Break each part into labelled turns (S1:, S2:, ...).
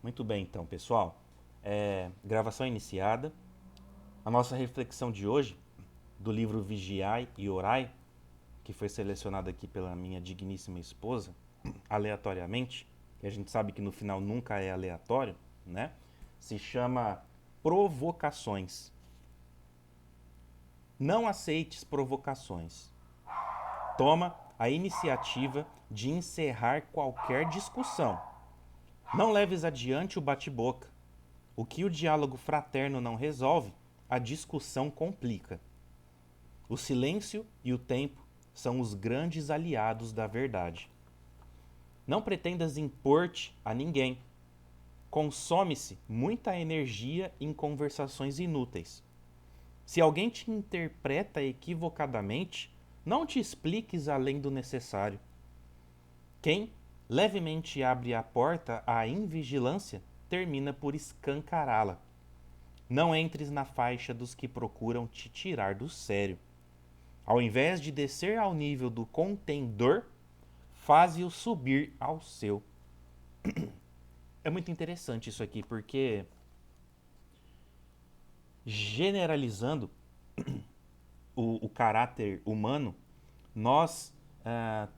S1: Muito bem, então, pessoal. Gravação iniciada. A nossa reflexão de hoje, do livro Vigiai e Orai, que foi selecionado aqui pela minha digníssima esposa, aleatoriamente, e a gente sabe que no final nunca é aleatório, né? Se chama Provocações. Não aceites provocações. Toma a iniciativa de encerrar qualquer discussão. Não leves adiante o bate-boca. O que o diálogo fraterno não resolve, a discussão complica. O silêncio e o tempo são os grandes aliados da verdade. Não pretendas impor-te a ninguém. Consome-se muita energia em conversações inúteis. Se alguém te interpreta equivocadamente, não te expliques além do necessário. Quem levemente abre a porta à invigilância termina por escancará-la. Não entres na faixa dos que procuram te tirar do sério. Ao invés de descer ao nível do contendor, faze-o subir ao seu. É muito interessante isso aqui, porque generalizando o caráter humano, nós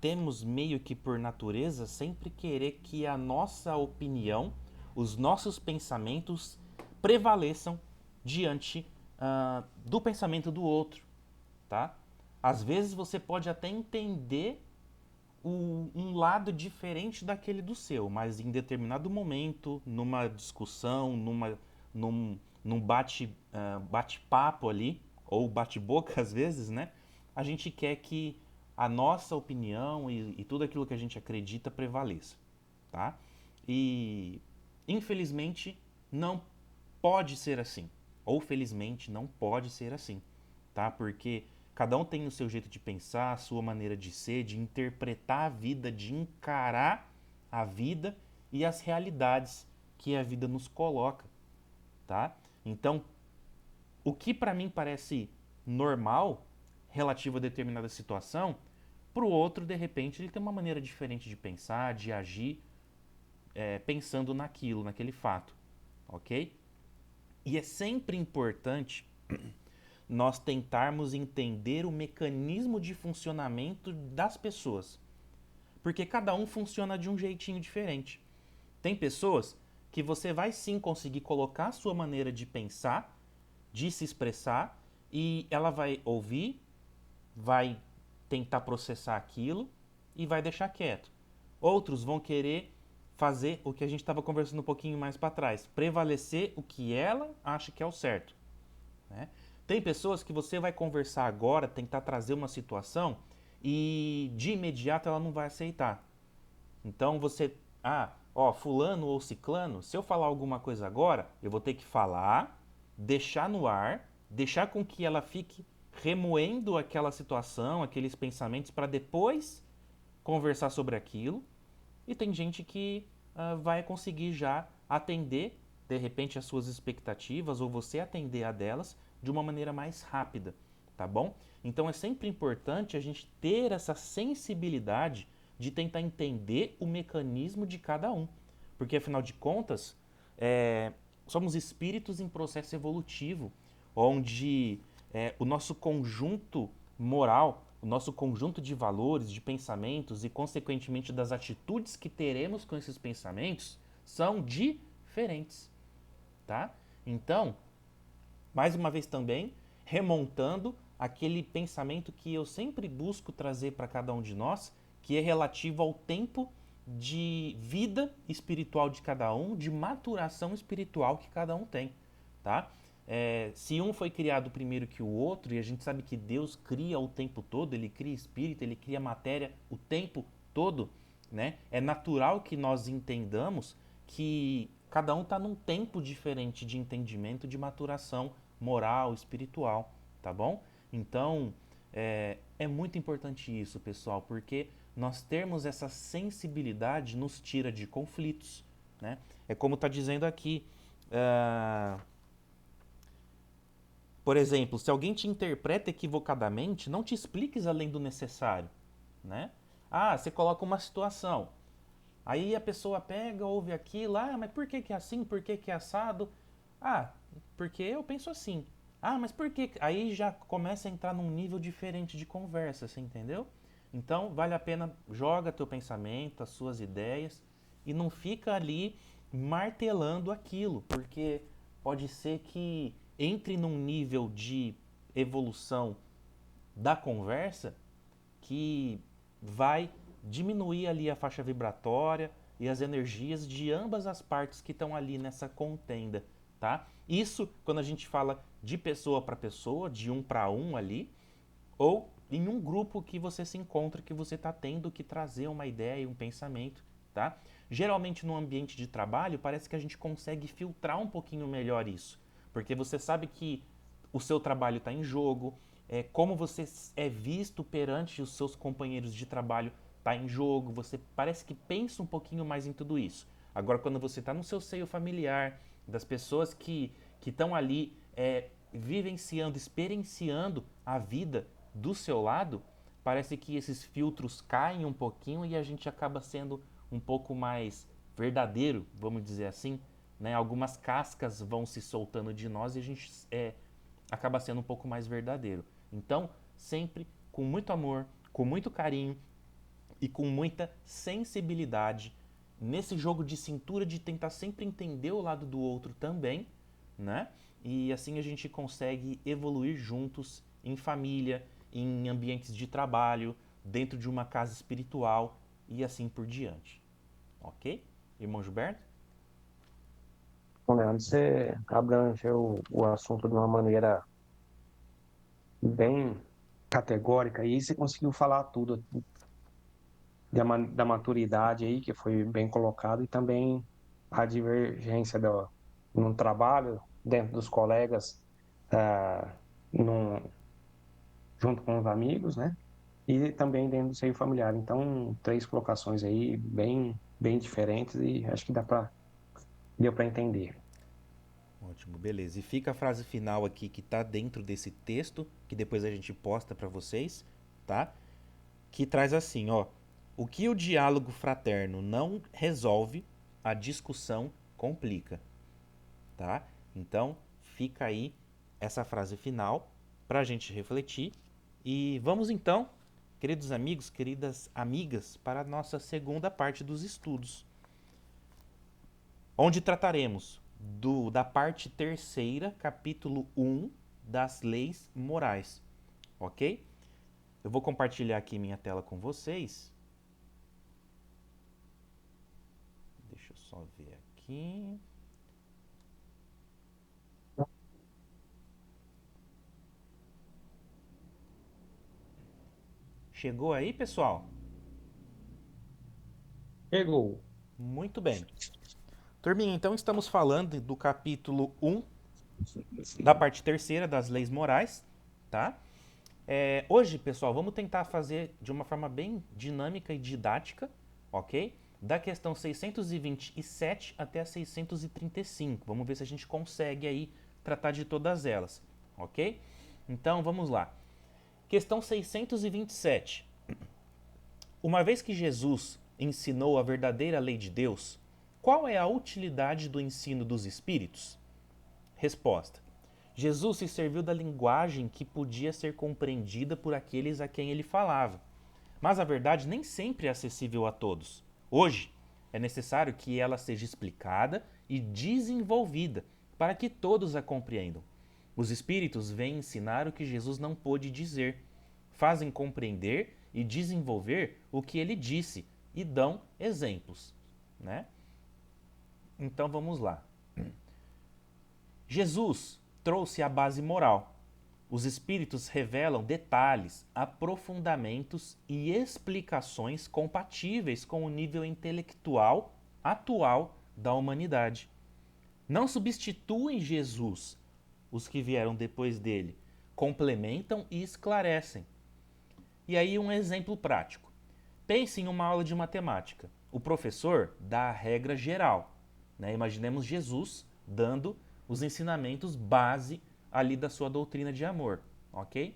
S1: temos meio que por natureza sempre querer que a nossa opinião, os nossos pensamentos prevaleçam diante do pensamento do outro, tá? Às vezes você pode até entender um lado diferente daquele do seu, mas em determinado momento, numa discussão, num bate-papo ali, ou bate-boca às vezes, né? A gente quer que a nossa opinião e tudo aquilo que a gente acredita prevaleça, tá? E infelizmente não pode ser assim, ou felizmente não pode ser assim, tá? Porque cada um tem o seu jeito de pensar, a sua maneira de ser, de interpretar a vida, de encarar a vida e as realidades que a vida nos coloca, tá? Então, o que para mim parece normal relativo a determinada situação, para o outro, de repente, ele tem uma maneira diferente de pensar, de agir, pensando naquilo, naquele fato, ok? E é sempre importante nós tentarmos entender o mecanismo de funcionamento das pessoas. Porque cada um funciona de um jeitinho diferente. Tem pessoas que você vai sim conseguir colocar a sua maneira de pensar, de se expressar, e ela vai ouvir, vai tentar processar aquilo e vai deixar quieto. Outros vão querer fazer o que a gente estava conversando um pouquinho mais para trás, prevalecer o que ela acha que é o certo. Né? Tem pessoas que você vai conversar agora, tentar trazer uma situação e de imediato ela não vai aceitar. Então você, fulano ou ciclano, se eu falar alguma coisa agora, eu vou ter que falar, deixar no ar, deixar com que ela fique remoendo aquela situação, aqueles pensamentos para depois conversar sobre aquilo. E tem gente que vai conseguir já atender, de repente, as suas expectativas ou você atender a delas de uma maneira mais rápida, tá bom? Então é sempre importante a gente ter essa sensibilidade de tentar entender o mecanismo de cada um. Porque afinal de contas, somos espíritos em processo evolutivo, onde o nosso conjunto moral, o nosso conjunto de valores, de pensamentos e, consequentemente, das atitudes que teremos com esses pensamentos são diferentes, tá? Então, mais uma vez também, remontando aquele pensamento que eu sempre busco trazer para cada um de nós, que é relativo ao tempo de vida espiritual de cada um, de maturação espiritual que cada um tem, tá? Se um foi criado primeiro que o outro, e a gente sabe que Deus cria o tempo todo, ele cria espírito, ele cria matéria o tempo todo, né? É natural que nós entendamos que cada um está num tempo diferente de entendimento, de maturação moral, espiritual, tá bom? Então, é muito importante isso, pessoal, porque nós termos essa sensibilidade nos tira de conflitos, né? É como está dizendo aqui, por exemplo, se alguém te interpreta equivocadamente, não te expliques além do necessário, né? Você coloca uma situação. Aí a pessoa pega, ouve aquilo, ah, mas por que que é assim? Por que que é assado? Ah, porque eu penso assim. Ah, mas por que? Aí já começa a entrar num nível diferente de conversa, você entendeu? Então, vale a pena, joga teu pensamento, as suas ideias e não fica ali martelando aquilo, porque pode ser que entre num nível de evolução da conversa que vai diminuir ali a faixa vibratória e as energias de ambas as partes que estão ali nessa contenda, tá? Isso quando a gente fala de pessoa para pessoa, de um para um ali, ou em um grupo que você se encontra, que você está tendo que trazer uma ideia e um pensamento, tá? Geralmente no ambiente de trabalho parece que a gente consegue filtrar um pouquinho melhor isso, porque você sabe que o seu trabalho está em jogo, como você é visto perante os seus companheiros de trabalho está em jogo, você parece que pensa um pouquinho mais em tudo isso. Agora, quando você está no seu seio familiar, das pessoas que estão ali vivenciando, experienciando a vida do seu lado, parece que esses filtros caem um pouquinho e a gente acaba sendo um pouco mais verdadeiro, vamos dizer assim, né? Algumas cascas vão se soltando de nós e a gente acaba sendo um pouco mais verdadeiro. Então, sempre com muito amor, com muito carinho e com muita sensibilidade nesse jogo de cintura de tentar sempre entender o lado do outro também, né? E assim a gente consegue evoluir juntos em família, em ambientes de trabalho, dentro de uma casa espiritual e assim por diante. Ok? Irmão Gilberto?
S2: Bom, Leandro, você abrangeu o assunto de uma maneira bem categórica e você conseguiu falar tudo da maturidade aí, que foi bem colocado, e também a divergência no trabalho, dentro dos colegas, ah, num- junto com os amigos, né? E também dentro do seio familiar. Então, três colocações aí bem diferentes e acho que deu para entender.
S1: Ótimo, beleza. E fica a frase final aqui que está dentro desse texto, que depois a gente posta para vocês, tá? Que traz assim, ó: o que o diálogo fraterno não resolve, a discussão complica, tá? Então, fica aí essa frase final para a gente refletir. E vamos então, queridos amigos, queridas amigas, para a nossa segunda parte dos estudos, onde trataremos da parte terceira, capítulo um das leis morais, ok? Eu vou compartilhar aqui minha tela com vocês. Deixa eu só ver aqui. Chegou aí, pessoal?
S2: Chegou.
S1: Muito bem. Turminha, então estamos falando do capítulo um da parte terceira das leis morais, tá? Hoje, pessoal, vamos tentar fazer de uma forma bem dinâmica e didática, ok? Da questão 627 até a 635. Vamos ver se a gente consegue aí tratar de todas elas, ok? Então, vamos lá. Questão 627. Uma vez que Jesus ensinou a verdadeira lei de Deus, qual é a utilidade do ensino dos espíritos? Resposta: Jesus se serviu da linguagem que podia ser compreendida por aqueles a quem ele falava. Mas a verdade nem sempre é acessível a todos. Hoje, é necessário que ela seja explicada e desenvolvida para que todos a compreendam. Os espíritos vêm ensinar o que Jesus não pôde dizer, fazem compreender e desenvolver o que ele disse e dão exemplos, né? Então vamos lá. Jesus trouxe a base moral. Os espíritos revelam detalhes, aprofundamentos e explicações compatíveis com o nível intelectual atual da humanidade. Não substituem Jesus, os que vieram depois dele, complementam e esclarecem. E aí um exemplo prático. Pense em uma aula de matemática. O professor dá a regra geral, né? Imaginemos Jesus dando os ensinamentos base ali da sua doutrina de amor, ok?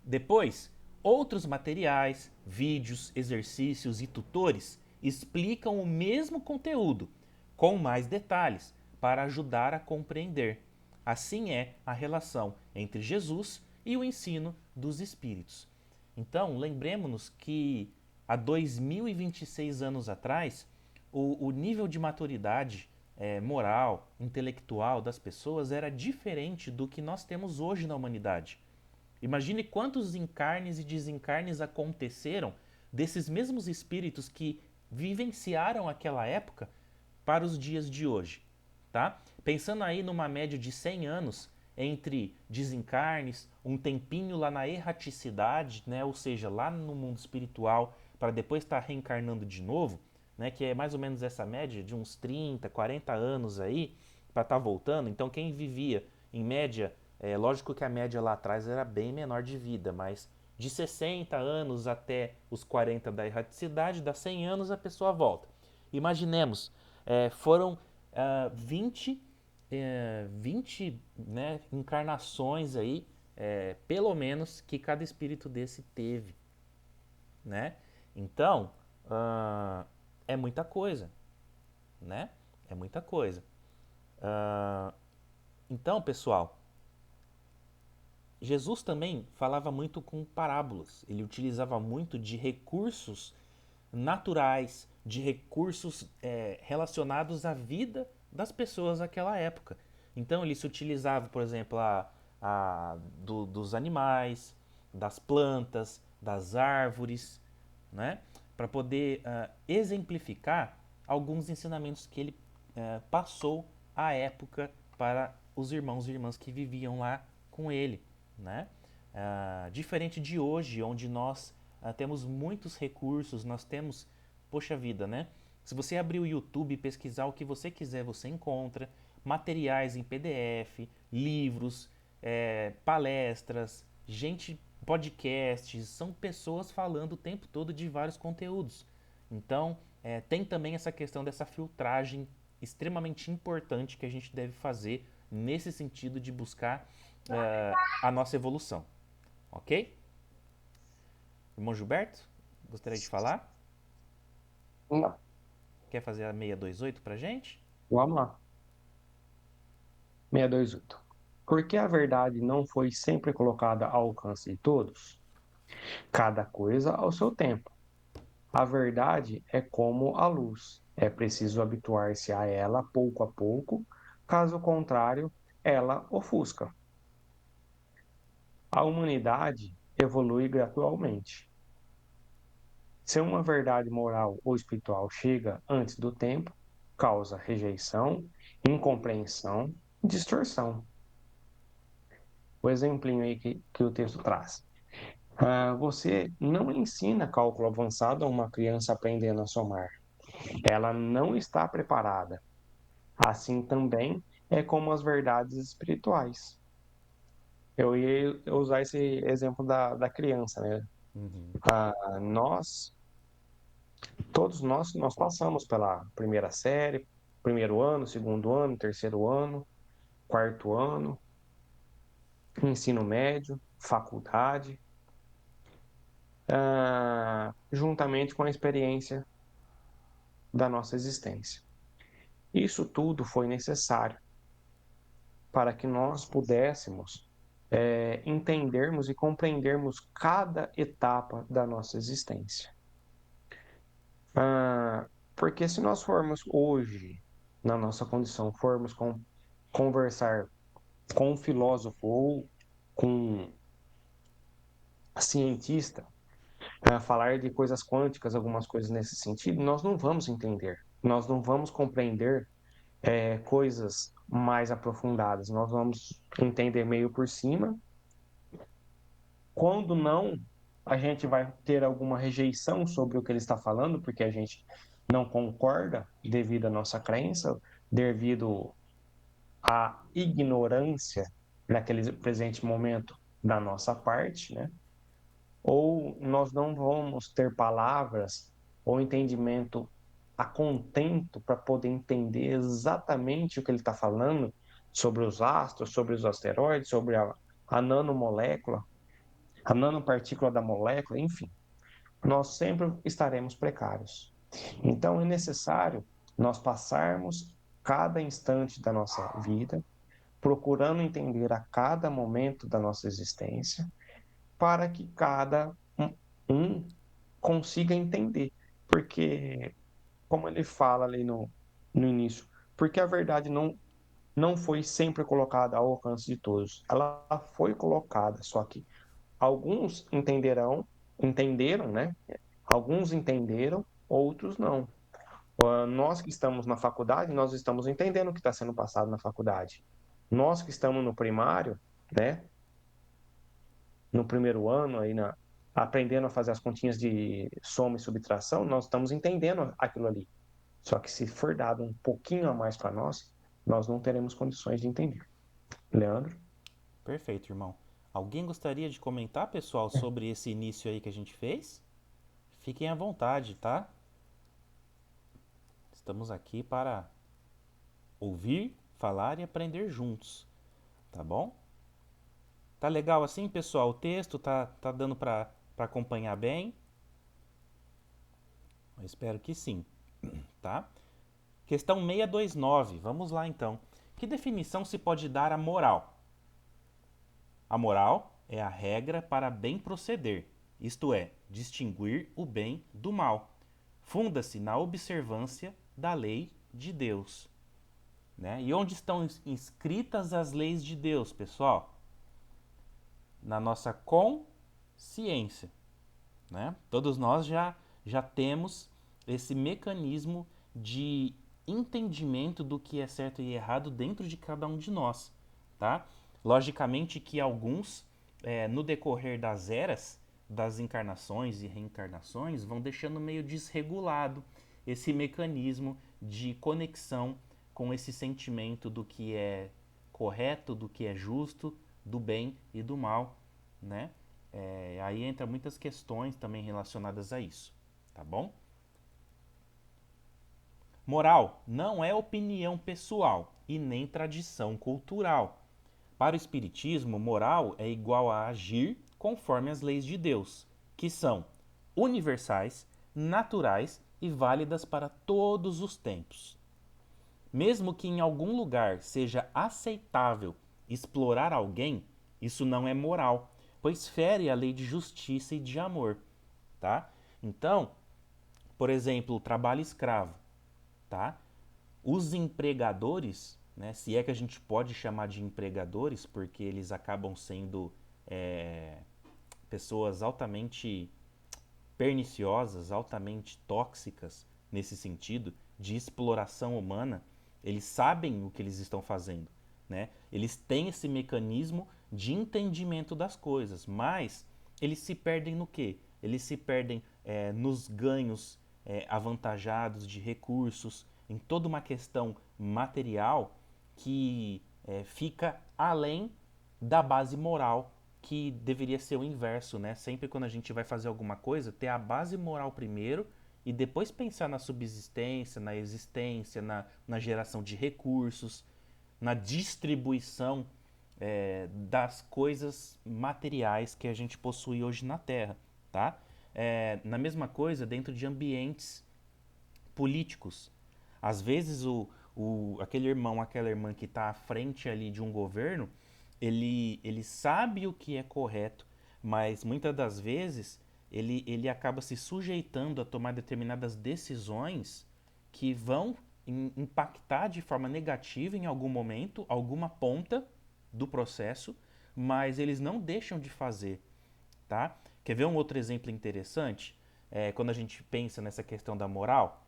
S1: Depois, outros materiais, vídeos, exercícios e tutores explicam o mesmo conteúdo, com mais detalhes, para ajudar a compreender. Assim é a relação entre Jesus e o ensino dos Espíritos. Então, lembremos-nos que há 2026 anos atrás, o nível de maturidade moral, intelectual das pessoas era diferente do que nós temos hoje na humanidade. Imagine quantos encarnes e desencarnes aconteceram desses mesmos espíritos que vivenciaram aquela época para os dias de hoje, tá? Pensando aí numa média de 100 anos entre desencarnes, um tempinho lá na erraticidade, né, ou seja, lá no mundo espiritual, para depois estar reencarnando de novo, né, que é mais ou menos essa média de uns 30, 40 anos aí, para estar voltando. Então, quem vivia, em média, lógico que a média lá atrás era bem menor de vida, mas de 60 anos até os 40 da erraticidade, dá 100 anos, a pessoa volta. Imaginemos, foram 20 né, encarnações aí, pelo menos, que cada espírito desse teve, né? Então, é muita coisa, né? É muita coisa. Então, pessoal, Jesus também falava muito com parábolas. Ele utilizava muito de recursos naturais, de recursos relacionados à vida das pessoas naquela época. Então ele se utilizava, por exemplo, dos animais, das plantas, das árvores, né? Para poder exemplificar alguns ensinamentos que ele passou à época para os irmãos e irmãs que viviam lá com ele, né? Diferente de hoje, onde nós temos muitos recursos, nós temos, poxa vida, né? Se você abrir o YouTube e pesquisar o que você quiser, você encontra materiais em PDF, livros, palestras, podcasts, são pessoas falando o tempo todo de vários conteúdos. Então, tem também essa questão dessa filtragem extremamente importante que a gente deve fazer nesse sentido de buscar a nossa evolução. Ok? Irmão Gilberto, gostaria de falar?
S2: Não,
S1: Quer fazer a 628 pra gente?
S2: vamos lá. 628. Por que a verdade não foi sempre colocada ao alcance de todos? Cada coisa ao seu tempo. A verdade é como a luz. É preciso habituar-se a ela pouco a pouco, caso contrário, ela ofusca. A humanidade evolui gradualmente. Se uma verdade moral ou espiritual chega antes do tempo, causa rejeição, incompreensão e distorção. O exemplinho aí que o texto traz. Você não ensina cálculo avançado a uma criança aprendendo a somar. Ela não está preparada. Assim também é como as verdades espirituais. Eu ia usar esse exemplo da criança, né?
S1: Uhum.
S2: Nós, todos nós passamos pela primeira série, primeiro ano, segundo ano, terceiro ano, quarto ano, ensino médio, faculdade, juntamente com a experiência da nossa existência. Isso tudo foi necessário para que nós pudéssemos entendermos e compreendermos cada etapa da nossa existência. Porque se nós formos hoje, na nossa condição, formos conversar com um filósofo ou com um cientista, falar de coisas quânticas, algumas coisas nesse sentido, nós não vamos entender, nós não vamos compreender coisas mais aprofundadas, nós vamos entender meio por cima. Quando não, a gente vai ter alguma rejeição sobre o que ele está falando, porque a gente não concorda devido à nossa crença, devido à ignorância naquele presente momento da nossa parte, né? Ou nós não vamos ter palavras ou entendimento a contento para poder entender exatamente o que ele está falando sobre os astros, sobre os asteroides, sobre a nanomolécula, a nanopartícula da molécula, enfim. Nós sempre estaremos precários. Então, é necessário nós passarmos cada instante da nossa vida procurando entender a cada momento da nossa existência, para que cada um consiga entender. Porque, como ele fala ali no início, porque a verdade não foi sempre colocada ao alcance de todos. Ela foi colocada, só que alguns entenderam, né? Alguns entenderam, outros não. Nós que estamos na faculdade, nós estamos entendendo o que está sendo passado na faculdade. Nós que estamos no primário, né? No primeiro ano, aprendendo a fazer as continhas de soma e subtração, nós estamos entendendo aquilo ali. Só que se for dado um pouquinho a mais para nós não teremos condições de entender. Leandro?
S1: Perfeito, irmão. Alguém gostaria de comentar, pessoal, sobre esse início aí que a gente fez? Fiquem à vontade, tá? Estamos aqui para ouvir, falar e aprender juntos, tá bom? Tá legal assim, pessoal? O texto tá dando para acompanhar bem? Eu espero que sim, tá? Questão 629, vamos lá então. Que definição se pode dar à moral? A moral é a regra para bem proceder, isto é, distinguir o bem do mal. Funda-se na observância da lei de Deus. Né? E onde estão inscritas as leis de Deus, pessoal? Na nossa consciência. Né? Todos nós já temos esse mecanismo de entendimento do que é certo e errado dentro de cada um de nós. Tá? Logicamente que alguns, no decorrer das eras, das encarnações e reencarnações, vão deixando meio desregulado esse mecanismo de conexão com esse sentimento do que é correto, do que é justo, do bem e do mal, né? Aí entra muitas questões também relacionadas a isso, tá bom? Moral não é opinião pessoal e nem tradição cultural. Para o Espiritismo, moral é igual a agir conforme as leis de Deus, que são universais, naturais e válidas para todos os tempos. Mesmo que em algum lugar seja aceitável explorar alguém, isso não é moral, pois fere a lei de justiça e de amor, tá? Então, por exemplo, o trabalho escravo, tá? Os empregadores, né, se é que a gente pode chamar de empregadores, porque eles acabam sendo pessoas altamente perniciosas, altamente tóxicas nesse sentido de exploração humana, eles sabem o que eles estão fazendo, né? Eles têm esse mecanismo de entendimento das coisas, mas eles se perdem no quê? Eles se perdem nos ganhos avantajados de recursos, em toda uma questão material que fica além da base moral que deveria ser o inverso, né? Sempre quando a gente vai fazer alguma coisa, ter a base moral primeiro e depois pensar na subsistência, na existência, na geração de recursos, na distribuição das coisas materiais que a gente possui hoje na Terra, tá? Na mesma coisa dentro de ambientes políticos. Às vezes aquele irmão, aquela irmã que está à frente ali de um governo, ele sabe o que é correto, mas muitas das vezes ele acaba se sujeitando a tomar determinadas decisões que vão impactar de forma negativa em algum momento, alguma ponta do processo, mas eles não deixam de fazer, tá? Quer ver um outro exemplo interessante? Quando a gente pensa nessa questão da moral,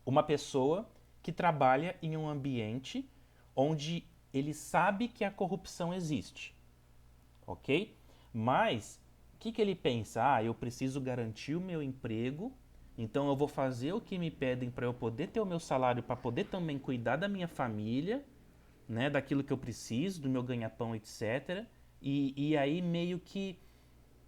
S1: uma pessoa que trabalha em um ambiente onde ele sabe que a corrupção existe, ok? Mas o que ele pensa? Ah, eu preciso garantir o meu emprego, então eu vou fazer o que me pedem para eu poder ter o meu salário, para poder também cuidar da minha família, né, daquilo que eu preciso, do meu ganha-pão, etc. E aí meio que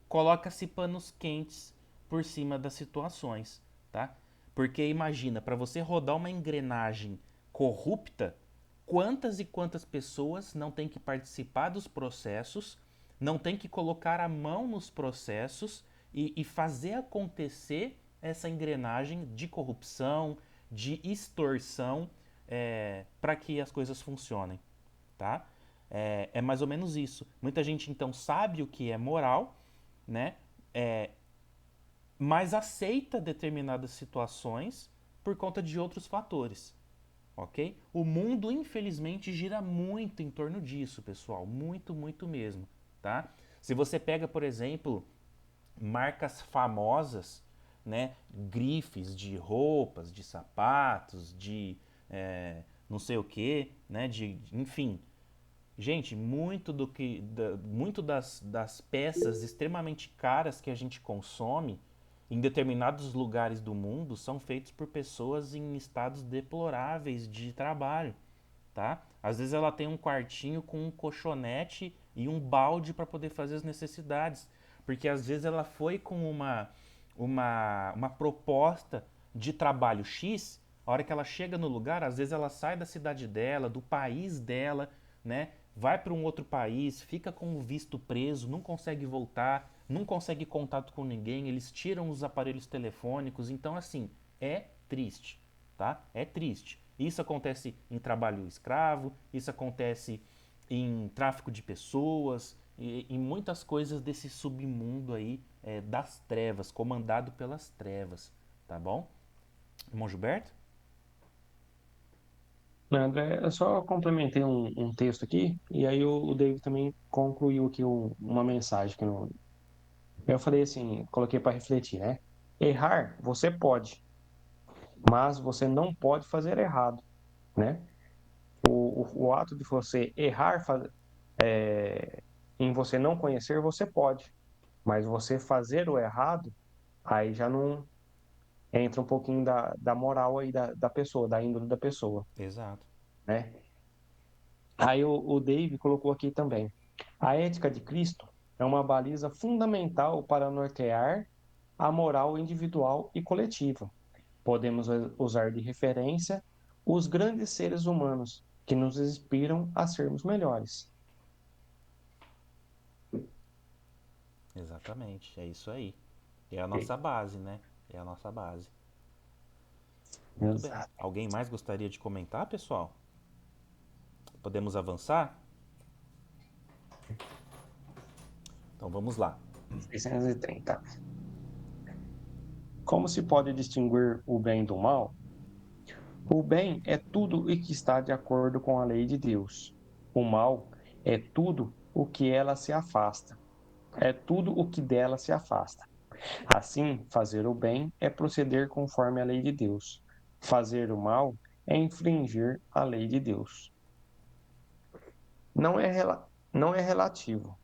S1: coloca-se panos quentes por cima das situações, tá? Porque imagina, para você rodar uma engrenagem corrupta, quantas e quantas pessoas não têm que participar dos processos, não têm que colocar a mão nos processos e fazer acontecer essa engrenagem de corrupção, de extorsão, para que as coisas funcionem, tá? É mais ou menos isso. Muita gente então sabe o que é moral, né? Mas aceita determinadas situações por conta de outros fatores, ok? O mundo, infelizmente, gira muito em torno disso, pessoal. Muito, muito mesmo, tá? Se você pega, por exemplo, marcas famosas, né? Grifes de roupas, de sapatos, de não sei o que, né? Enfim, gente, muito das peças extremamente caras que a gente consome em determinados lugares do mundo são feitos por pessoas em estados deploráveis de trabalho, tá? Às vezes ela tem um quartinho com um colchonete e um balde para poder fazer as necessidades, porque às vezes ela foi com uma proposta de trabalho X, a hora que ela chega no lugar, às vezes ela sai da cidade dela, do país dela, né? Vai para um outro país, fica com o visto preso, não consegue voltar, não consegue contato com ninguém, eles tiram os aparelhos telefônicos, então assim, é triste, tá? É triste. Isso acontece em trabalho escravo, isso acontece em tráfico de pessoas, e em muitas coisas desse submundo aí das trevas, comandado pelas trevas, tá bom? Irmão Gilberto?
S2: André, eu só complementei um texto aqui, e aí o David também concluiu aqui uma mensagem que eu falei assim, coloquei para refletir, né? Errar, você pode, mas você não pode fazer errado, né? O ato de você errar é, em você não conhecer, você pode, mas você fazer o errado, aí já não entra um pouquinho da moral aí da pessoa, da índole da pessoa,
S1: Exato.
S2: né? Aí o Dave colocou aqui também. A ética de Cristo é uma baliza fundamental para nortear a moral individual e coletiva. Podemos usar de referência os grandes seres humanos que nos inspiram a sermos melhores.
S1: Exatamente, é isso aí. É a nossa base, né? É a nossa base. Muito bem.
S2: Exato.
S1: Alguém mais gostaria de comentar, pessoal? Podemos avançar? Então vamos lá.
S2: 630. Como se pode distinguir o bem do mal? O bem é tudo o que está de acordo com a lei de Deus. O mal é tudo o que ela se afasta. É tudo o que dela se afasta. Assim, fazer o bem é proceder conforme a lei de Deus. Fazer o mal é infringir a lei de Deus. Não é relativo.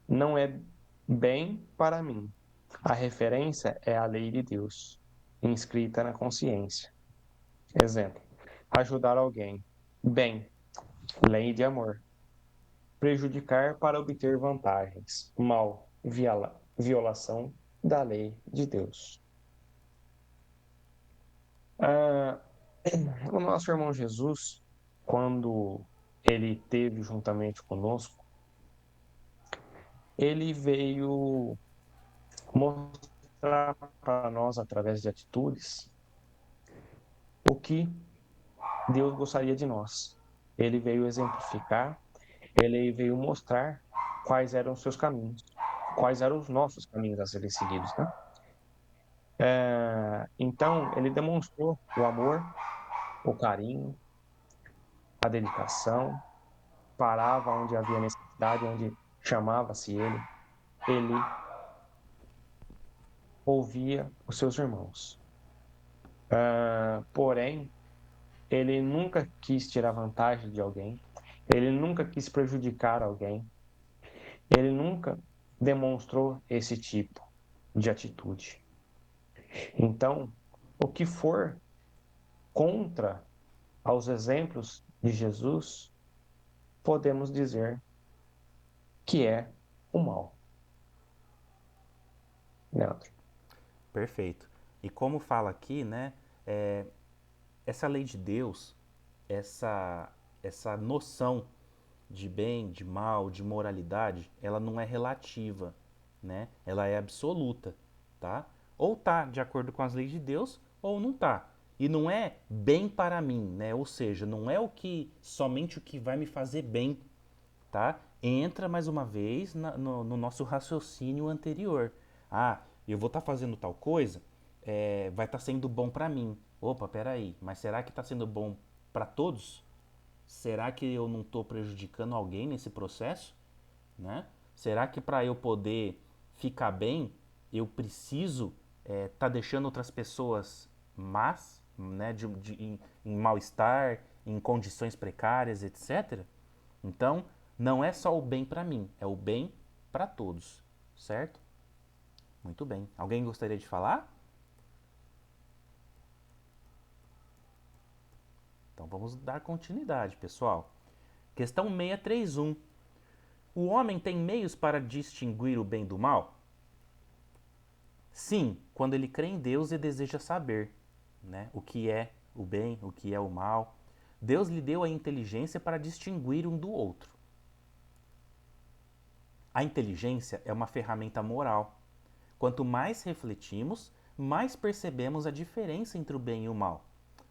S2: Não é bem para mim. A referência é a lei de Deus, inscrita na consciência. Exemplo: ajudar alguém. Bem, lei de amor. Prejudicar para obter vantagens. Mal, violação da lei de Deus. Ah, o nosso irmão Jesus, quando ele teve juntamente conosco, ele veio mostrar para nós, através de atitudes, o que Deus gostaria de nós. Ele veio exemplificar, ele veio mostrar quais eram os seus caminhos, quais eram os nossos caminhos a serem seguidos, né? Então, ele demonstrou o amor, o carinho, a dedicação, parava onde havia necessidade, onde chamava-se ele, ele ouvia os seus irmãos. Porém, ele nunca quis tirar vantagem de alguém, ele nunca quis prejudicar alguém, ele nunca demonstrou esse tipo de atitude. Então, o que for contra aos exemplos de Jesus, podemos dizer que é o mal. Leandro.
S1: Perfeito. E como fala aqui, né? Essa lei de Deus, essa, essa noção de bem, de mal, de moralidade, ela não é relativa, né? Ela é absoluta, tá? Ou tá de acordo com as leis de Deus, ou não tá. E não é bem para mim, né? Ou seja, não é somente o que vai me fazer bem, tá? Entra mais uma vez no nosso raciocínio anterior. Ah, eu vou estar fazendo tal coisa, vai estar sendo bom para mim. Opa, peraí, mas será que está sendo bom para todos? Será que eu não estou prejudicando alguém nesse processo? Né? Será que para eu poder ficar bem, eu preciso tá deixando outras pessoas más, né, em mal-estar, em condições precárias, etc. Então, não é só o bem para mim, é o bem para todos, certo? Muito bem. Alguém gostaria de falar? Então vamos dar continuidade, pessoal. Questão 631. O homem tem meios para distinguir o bem do mal? Sim, quando ele crê em Deus e deseja saber, né, o que é o bem, o que é o mal. Deus lhe deu a inteligência para distinguir um do outro. A inteligência é uma ferramenta moral. Quanto mais refletimos, mais percebemos a diferença entre o bem e o mal.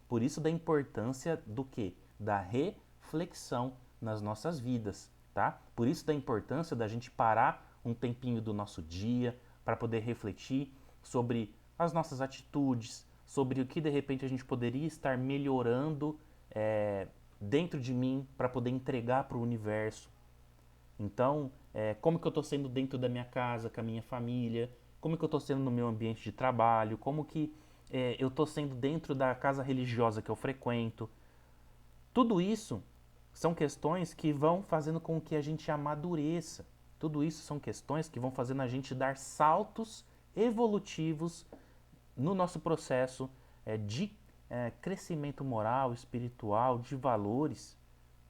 S1: Por isso da importância do quê? Da reflexão nas nossas vidas, tá? Por isso da importância da gente parar um tempinho do nosso dia para poder refletir sobre as nossas atitudes, sobre o que de repente a gente poderia estar melhorando dentro de mim para poder entregar para o universo. Então, como que eu estou sendo dentro da minha casa, com a minha família, como que eu estou sendo no meu ambiente de trabalho, como que eu estou sendo dentro da casa religiosa que eu frequento. Tudo isso são questões que vão fazendo com que a gente amadureça. Tudo isso são questões que vão fazendo a gente dar saltos evolutivos no nosso processo de crescimento moral, espiritual, de valores,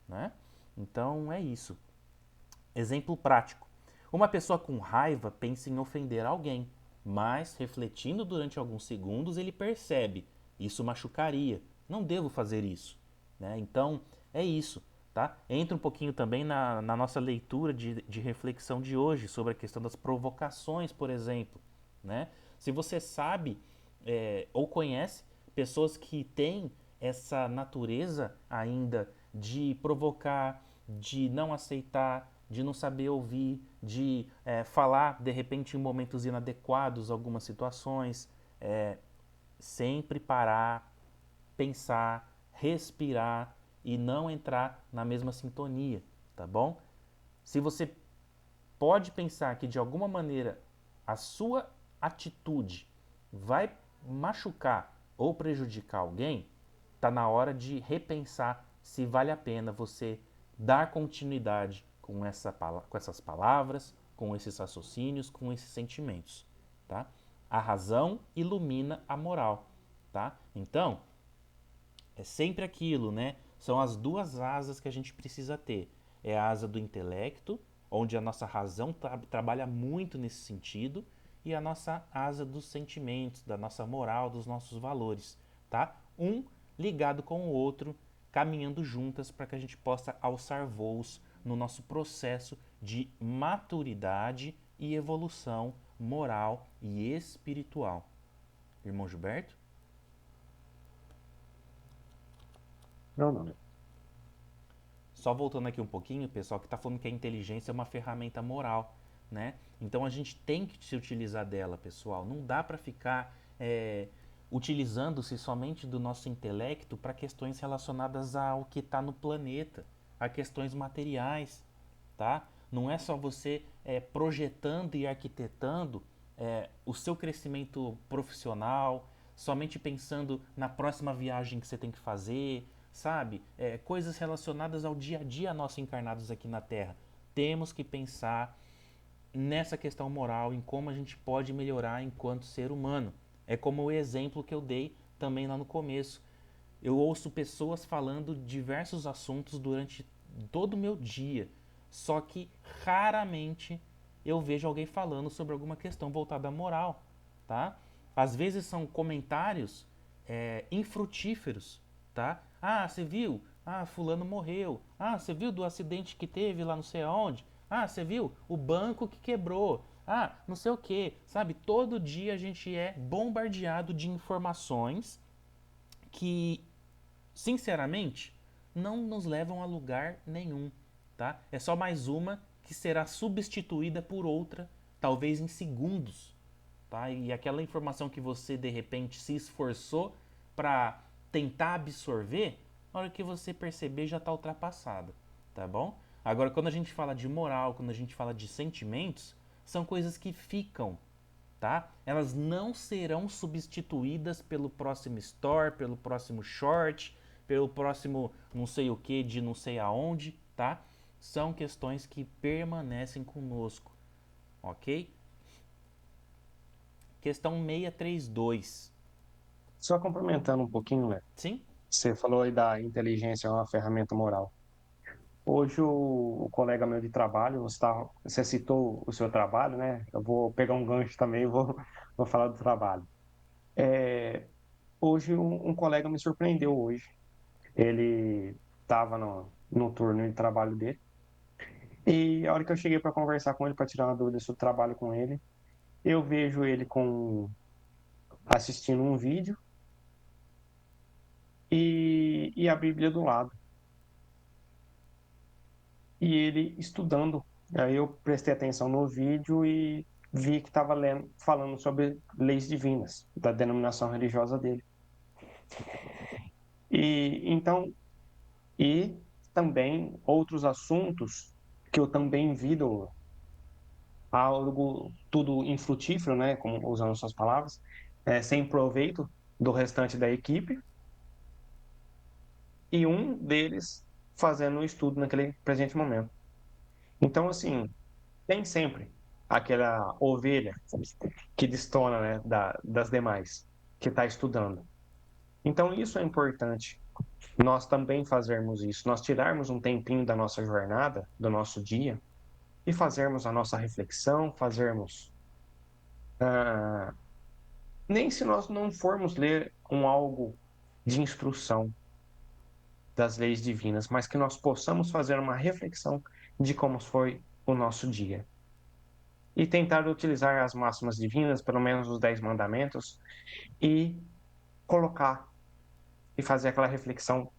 S1: né? Então é isso. Exemplo prático. Uma pessoa com raiva pensa em ofender alguém, mas refletindo durante alguns segundos ele percebe, isso machucaria, não devo fazer isso. Né? Então é isso. Tá? Entra um pouquinho também na nossa leitura de reflexão de hoje sobre a questão das provocações, por exemplo. Né? Se você sabe ou conhece pessoas que têm essa natureza ainda de provocar, de não aceitar, de não saber ouvir, de falar de repente em momentos inadequados algumas situações, sempre parar, pensar, respirar e não entrar na mesma sintonia, tá bom? Se você pode pensar que de alguma maneira a sua atitude vai machucar ou prejudicar alguém, tá na hora de repensar se vale a pena você dar continuidade com essas palavras, com esses raciocínios, com esses sentimentos, tá? A razão ilumina a moral, tá? Então, é sempre aquilo, né? São as duas asas que a gente precisa ter. É a asa do intelecto, onde a nossa razão trabalha muito nesse sentido, e a nossa asa dos sentimentos, da nossa moral, dos nossos valores, tá? Um ligado com o outro, caminhando juntas para que a gente possa alçar voos no nosso processo de maturidade e evolução moral e espiritual. Irmão Gilberto?
S2: Não, não.
S1: Só voltando aqui um pouquinho, pessoal, que está falando que a inteligência é uma ferramenta moral, né? Então a gente tem que se utilizar dela, pessoal. Não dá para ficar utilizando-se somente do nosso intelecto para questões relacionadas ao que está no planeta, a questões materiais, tá? Não é só você projetando e arquitetando o seu crescimento profissional, somente pensando na próxima viagem que você tem que fazer, sabe? Coisas relacionadas ao dia a dia nosso encarnados aqui na Terra. Temos que pensar nessa questão moral, em como a gente pode melhorar enquanto ser humano. É como o exemplo que eu dei também lá no começo. Eu ouço pessoas falando diversos assuntos durante todo o meu dia, só que raramente eu vejo alguém falando sobre alguma questão voltada à moral, tá? Às vezes são comentários infrutíferos, tá? Ah, você viu? Ah, fulano morreu. Ah, você viu do acidente que teve lá não sei aonde? Ah, você viu? O banco que quebrou. Ah, não sei o que, sabe? Todo dia a gente é bombardeado de informações que, sinceramente, não nos levam a lugar nenhum, tá? É só mais uma que será substituída por outra, talvez em segundos, tá? E aquela informação que você de repente se esforçou para tentar absorver, na hora que você perceber já está ultrapassada, tá bom? Agora, quando a gente fala de moral, quando a gente fala de sentimentos, são coisas que ficam, tá? Elas não serão substituídas pelo próximo store, pelo próximo short, pelo próximo não sei o que de não sei aonde, tá? São questões que permanecem conosco, ok? Questão 632.
S2: Só complementando um pouquinho, né?
S1: Sim?
S2: Você falou aí da inteligência é uma ferramenta moral. Hoje o colega meu de trabalho, você citou o seu trabalho, né? Eu vou pegar um gancho também e vou falar do trabalho. Hoje um colega me surpreendeu hoje. Ele estava no turno de trabalho dele e a hora que eu cheguei para conversar com ele, para tirar uma dúvida sobre o trabalho com ele, eu vejo ele assistindo um vídeo e a Bíblia do lado. E ele estudando. Aí eu prestei atenção no vídeo e vi que estava falando sobre leis divinas da denominação religiosa dele. E então, e também outros assuntos que eu também vi algo tudo infrutífero, né, como usando suas palavras, sem proveito do restante da equipe, e um deles fazendo um estudo naquele presente momento. Então, assim, tem sempre aquela ovelha que destona, né, das demais, que está estudando. Então, isso é importante, nós também fazermos isso, nós tirarmos um tempinho da nossa jornada, do nosso dia, e fazermos a nossa reflexão, fazermos. Ah, nem se nós não formos ler algo de instrução das leis divinas, mas que nós possamos fazer uma reflexão de como foi o nosso dia. E tentar utilizar as máximas divinas, pelo menos os 10 mandamentos, e colocar e fazer aquela reflexão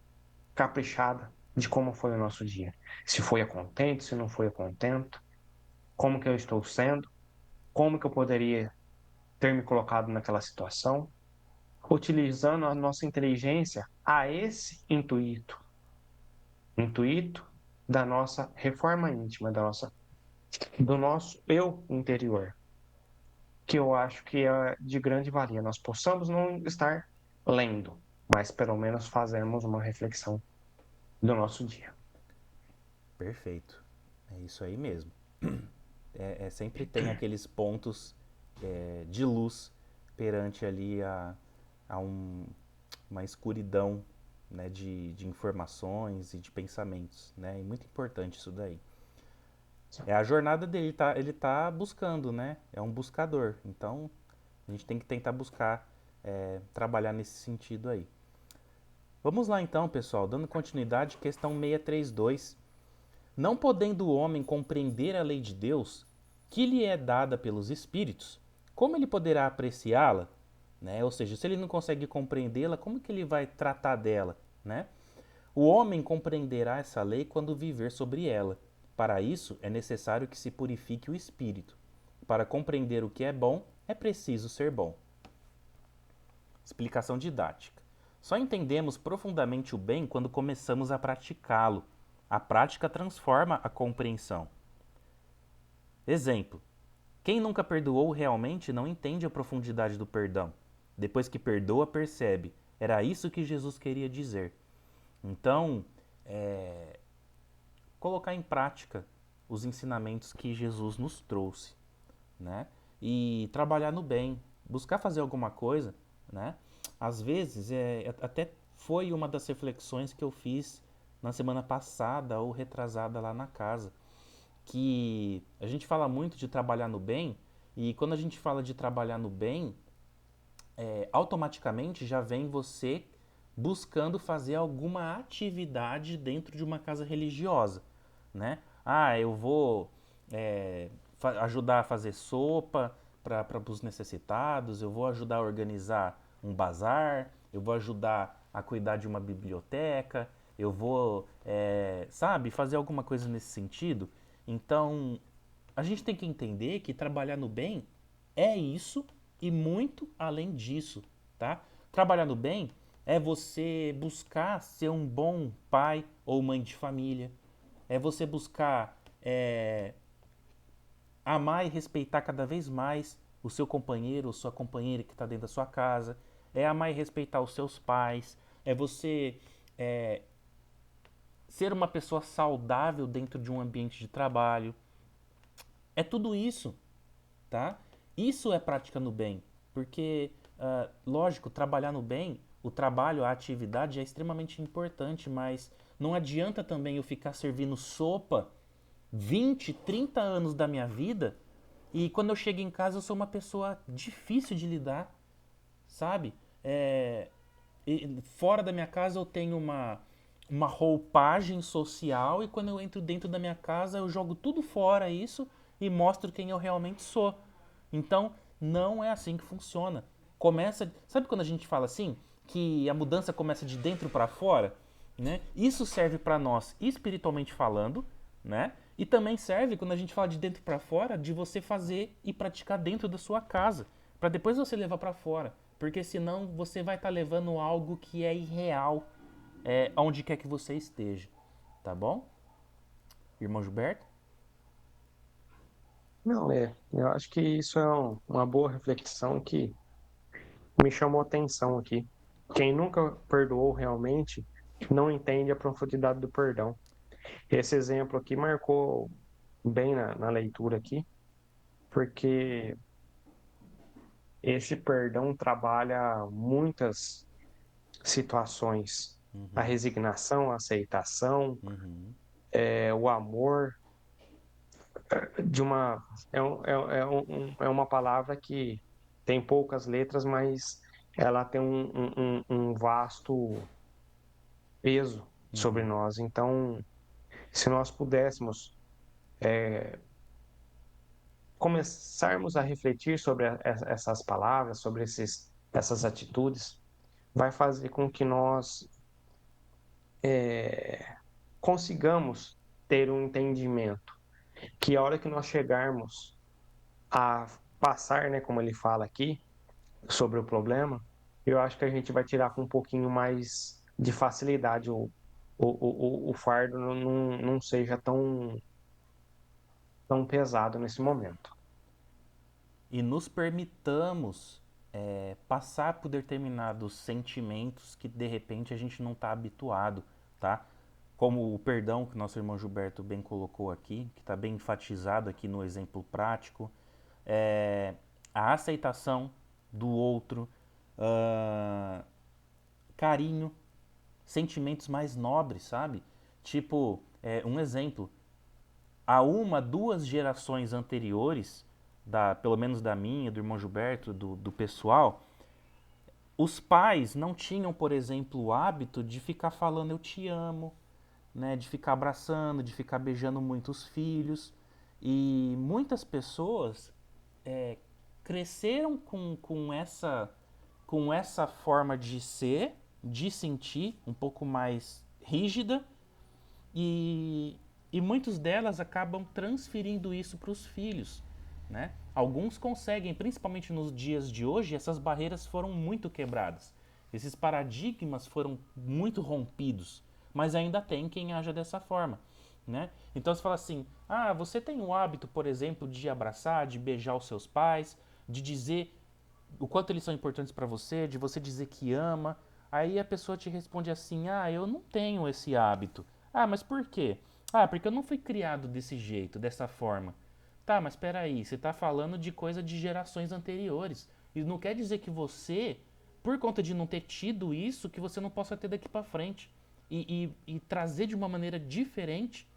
S2: caprichada de como foi o nosso dia. Se foi a contento, se não foi a contento, como que eu estou sendo, como que eu poderia ter me colocado naquela situação, utilizando a nossa inteligência a esse intuito da nossa reforma íntima, do nosso eu interior, que eu acho que é de grande valia. Nós possamos não estar lendo, mas pelo menos fazermos uma reflexão do nosso dia.
S1: Perfeito. É isso aí mesmo. Sempre tem aqueles pontos de luz perante ali a uma escuridão, né, de informações e de pensamentos, né? E muito importante isso daí. É a jornada dele, ele tá buscando, né? É um buscador. Então, a gente tem que tentar buscar, trabalhar nesse sentido aí. Vamos lá então, pessoal, dando continuidade, questão 632. Não podendo o homem compreender a lei de Deus, que lhe é dada pelos Espíritos, como ele poderá apreciá-la? Né? Ou seja, se ele não consegue compreendê-la, como que ele vai tratar dela? Né? O homem compreenderá essa lei quando viver sobre ela. Para isso, é necessário que se purifique o espírito. Para compreender o que é bom, é preciso ser bom. Explicação didática. Só entendemos profundamente o bem quando começamos a praticá-lo. A prática transforma a compreensão. Exemplo: quem nunca perdoou realmente não entende a profundidade do perdão. Depois que perdoa, percebe. Era isso que Jesus queria dizer. Então, colocar em prática os ensinamentos que Jesus nos trouxe, né? E trabalhar no bem, buscar fazer alguma coisa, né? Às vezes, até foi uma das reflexões que eu fiz na semana passada ou retrasada lá na casa, que a gente fala muito de trabalhar no bem, e quando a gente fala de trabalhar no bem, automaticamente já vem você buscando fazer alguma atividade dentro de uma casa religiosa, né? Ah, eu vou ajudar a fazer sopa para os necessitados, eu vou ajudar a organizar um bazar, eu vou ajudar a cuidar de uma biblioteca, eu vou, sabe, fazer alguma coisa nesse sentido. Então, a gente tem que entender que trabalhar no bem é isso e muito além disso, tá? Trabalhar no bem é você buscar ser um bom pai ou mãe de família, é você buscar amar e respeitar cada vez mais o seu companheiro ou sua companheira que está dentro da sua casa, é amar e respeitar os seus pais, é você é, ser uma pessoa saudável dentro de um ambiente de trabalho. É tudo isso, tá? Isso é prática no bem, porque, lógico, trabalhar no bem, o trabalho, a atividade é extremamente importante, mas não adianta também eu ficar servindo sopa 20, 30 anos da minha vida e quando eu chego em casa eu sou uma pessoa difícil de lidar, sabe? Fora da minha casa eu tenho uma roupagem social e quando eu entro dentro da minha casa eu jogo tudo fora isso e mostro quem eu realmente sou. Então, não é assim que funciona. Começa, sabe quando a gente fala assim, que a mudança começa de dentro para fora, né? Isso serve para nós espiritualmente falando, né? E também serve quando a gente fala de dentro para fora, de você fazer e praticar dentro da sua casa, para depois você levar para fora, porque senão você vai estar levando algo que é irreal, onde quer que você esteja, tá bom? Irmão Gilberto?
S2: Não, eu acho que isso é uma boa reflexão que me chamou a atenção aqui. Quem nunca perdoou realmente não entende a profundidade do perdão. Esse exemplo aqui marcou bem na leitura aqui, porque esse perdão trabalha muitas situações. A
S1: Uhum,
S2: resignação, a aceitação,
S1: uhum,
S2: o amor de uma é uma palavra que tem poucas letras, mas ela tem um vasto peso sobre
S1: uhum.
S2: nós. Então, se nós pudéssemos começarmos a refletir sobre essas palavras, sobre essas atitudes, vai fazer com que nós consigamos ter um entendimento que a hora que nós chegarmos a passar, né, como ele fala aqui, sobre o problema, eu acho que a gente vai tirar com um pouquinho mais de facilidade o fardo não seja tão pesado nesse momento.
S1: E nos permitamos passar por determinados sentimentos que de repente a gente não está habituado, tá? Como o perdão que nosso irmão Gilberto bem colocou aqui, que está bem enfatizado aqui no exemplo prático, é, a aceitação do outro, ah, carinho, sentimentos mais nobres, sabe? Tipo, um exemplo, há uma, duas gerações anteriores, pelo menos da minha, do irmão Gilberto, do pessoal, os pais não tinham, por exemplo, o hábito de ficar falando eu te amo, né, de ficar abraçando, de ficar beijando muitos filhos. E muitas pessoas cresceram com essa forma de ser, de sentir, um pouco mais rígida, e, e muitas delas acabam transferindo isso para os filhos. Né? Alguns conseguem, principalmente nos dias de hoje, essas barreiras foram muito quebradas. Esses paradigmas foram muito rompidos, mas ainda tem quem haja dessa forma. Né? Então você fala assim: ah, você tem o hábito, por exemplo, de abraçar, de beijar os seus pais, de dizer o quanto eles são importantes para você, de você dizer que ama. Aí a pessoa te responde assim: ah, eu não tenho esse hábito. Ah, mas por quê? Ah, porque eu não fui criado desse jeito, dessa forma. Tá, mas espera aí, você está falando de coisa de gerações anteriores. E não quer dizer que você, por conta de não ter tido isso, que você não possa ter daqui para frente. E trazer de uma maneira diferente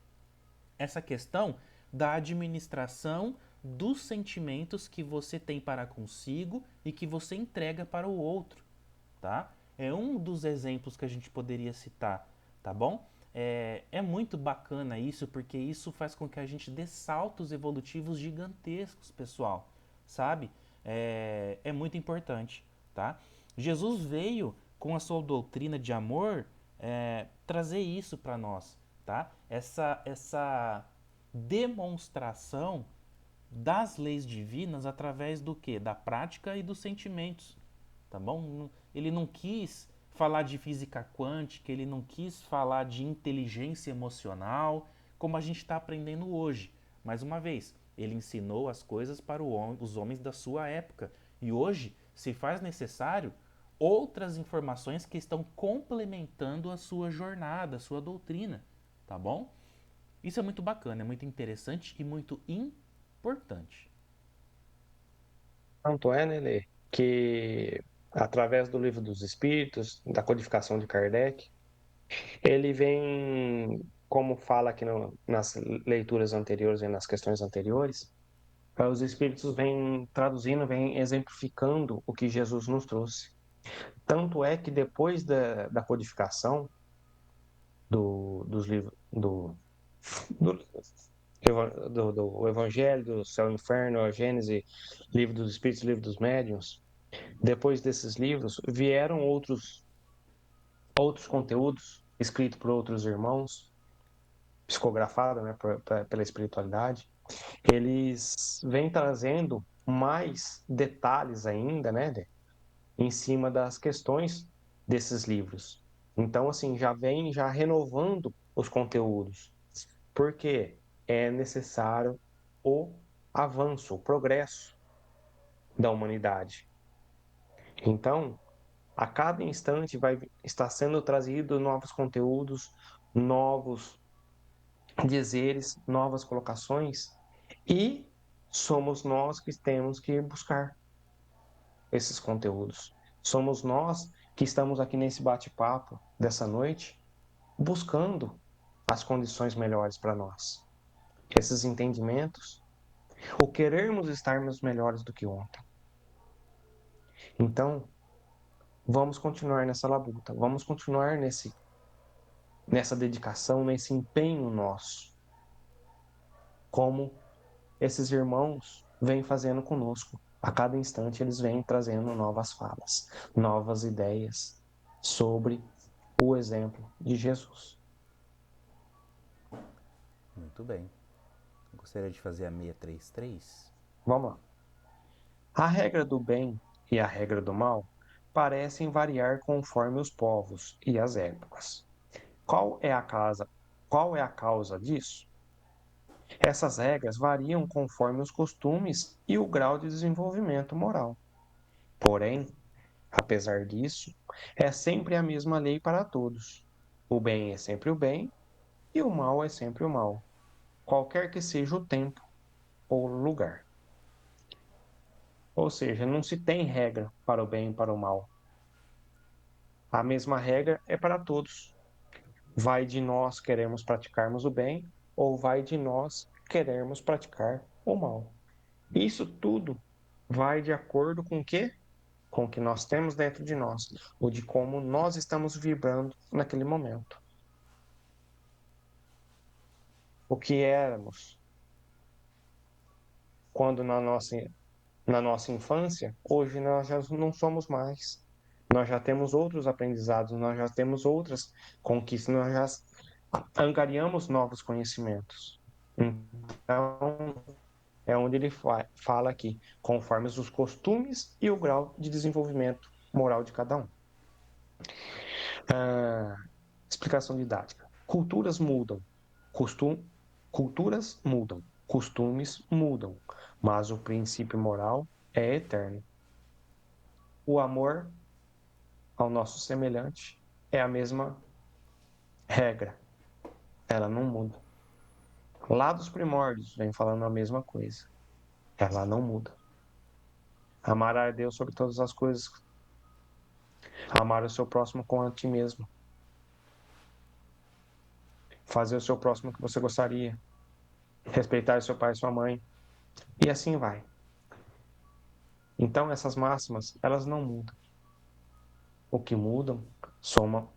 S1: essa questão da administração dos sentimentos que você tem para consigo e que você entrega para o outro, tá? É um dos exemplos que a gente poderia citar, tá bom? é muito bacana isso, porque isso faz com que a gente dê saltos evolutivos gigantescos, pessoal, sabe? É muito importante, tá? Jesus veio com a sua doutrina de amor trazer isso para nós, tá? Essa demonstração das leis divinas através do que? Da prática e dos sentimentos, tá bom? Ele não quis falar de física quântica, ele não quis falar de inteligência emocional, como a gente está aprendendo hoje. Mais uma vez, ele ensinou as coisas para os homens da sua época. E hoje se faz necessário outras informações que estão complementando a sua jornada, a sua doutrina, tá bom? Isso é muito bacana, é muito interessante e muito importante.
S2: Tanto é, né, Lê, que através do Livro dos Espíritos, da codificação de Kardec, ele vem, como fala aqui nas leituras anteriores e nas questões anteriores, os Espíritos vêm traduzindo, vêm exemplificando o que Jesus nos trouxe. Tanto é que depois da codificação dos livros do, do Evangelho, do Céu e Inferno, a Gênese, Livro dos Espíritos, Livro dos Médiuns, depois desses livros vieram outros conteúdos escritos por outros irmãos, psicografado, né, pela espiritualidade. Eles vêm trazendo mais detalhes ainda, né, em cima das questões desses livros. Então, assim, já vem já renovando os conteúdos, porque é necessário o avanço, o progresso da humanidade. Então, a cada instante vai estar sendo trazido novos conteúdos, novos dizeres, novas colocações, e somos nós que temos que buscar esses conteúdos. Somos nós que estamos aqui nesse bate-papo dessa noite, buscando as condições melhores para nós. Esses entendimentos, o querermos estarmos melhores do que ontem. Então, vamos continuar nessa labuta, vamos continuar nessa dedicação, nesse empenho nosso, como esses irmãos vêm fazendo conosco. A cada instante eles vêm trazendo novas falas, novas ideias sobre o exemplo de Jesus.
S1: Muito bem. Gostaria de fazer a 633.
S2: Vamos lá. A regra do bem e a regra do mal parecem variar conforme os povos e as épocas. Qual é a causa? Qual é a causa disso? Essas regras variam conforme os costumes e o grau de desenvolvimento moral. Porém, apesar disso, é sempre a mesma lei para todos. O bem é sempre o bem e o mal é sempre o mal, qualquer que seja o tempo ou o lugar. Ou seja, não se tem regra para o bem e para o mal. A mesma regra é para todos. Vai de nós queremos praticarmos o bem ou vai de nós queremos praticar o mal. Isso tudo vai de acordo com o quê? Com o que nós temos dentro de nós, ou de como nós estamos vibrando naquele momento. O que éramos quando na nossa infância, hoje nós já não somos mais. Nós já temos outros aprendizados, nós já temos outras conquistas, nós já angariamos novos conhecimentos. Então, é onde ele fala aqui, conforme os costumes e o grau de desenvolvimento moral de cada um. Ah, explicação didática. Costum, culturas mudam, costumes mudam, mas o princípio moral é eterno. O amor ao nosso semelhante é a mesma regra, ela não muda. Lá dos primórdios vem falando a mesma coisa, ela não muda. Amar a Deus sobre todas as coisas, amar o seu próximo como a ti mesmo, fazer o seu próximo que você gostaria, respeitar seu pai e sua mãe, e assim vai. Então essas máximas, elas não mudam. O que mudam são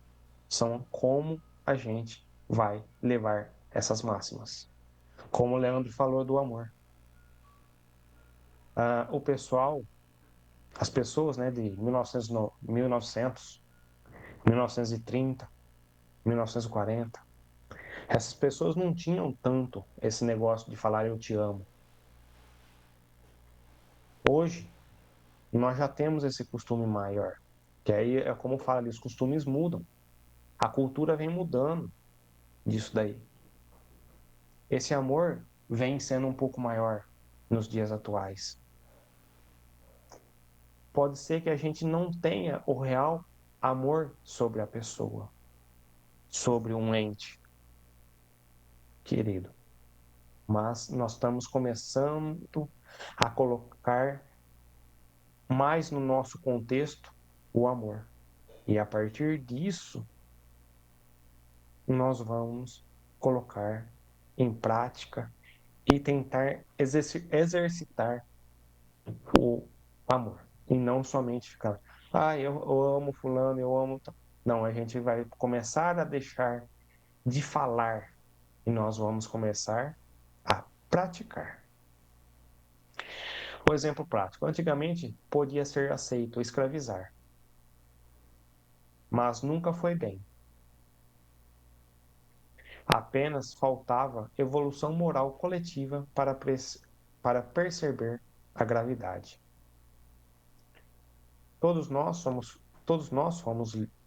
S2: como a gente vai levar essas máximas. Como o Leandro falou do amor. O pessoal, as pessoas, né, de 1900, 1930, 1940, essas pessoas não tinham tanto esse negócio de falar eu te amo. Hoje, nós já temos esse costume maior, que aí é como fala ali, os costumes mudam. A cultura vem mudando disso daí. Esse amor vem sendo um pouco maior nos dias atuais. Pode ser que a gente não tenha o real amor sobre a pessoa, sobre um ente querido, mas nós estamos começando a colocar mais no nosso contexto o amor. E a partir disso, nós vamos colocar em prática e tentar exercitar o amor. E não somente ficar, eu amo fulano, eu amo. Não, a gente vai começar a deixar de falar e nós vamos começar a praticar. Um exemplo prático: antigamente podia ser aceito escravizar, mas nunca foi bem. Apenas faltava evolução moral coletiva para perceber a gravidade. Todos nós somos, todos nós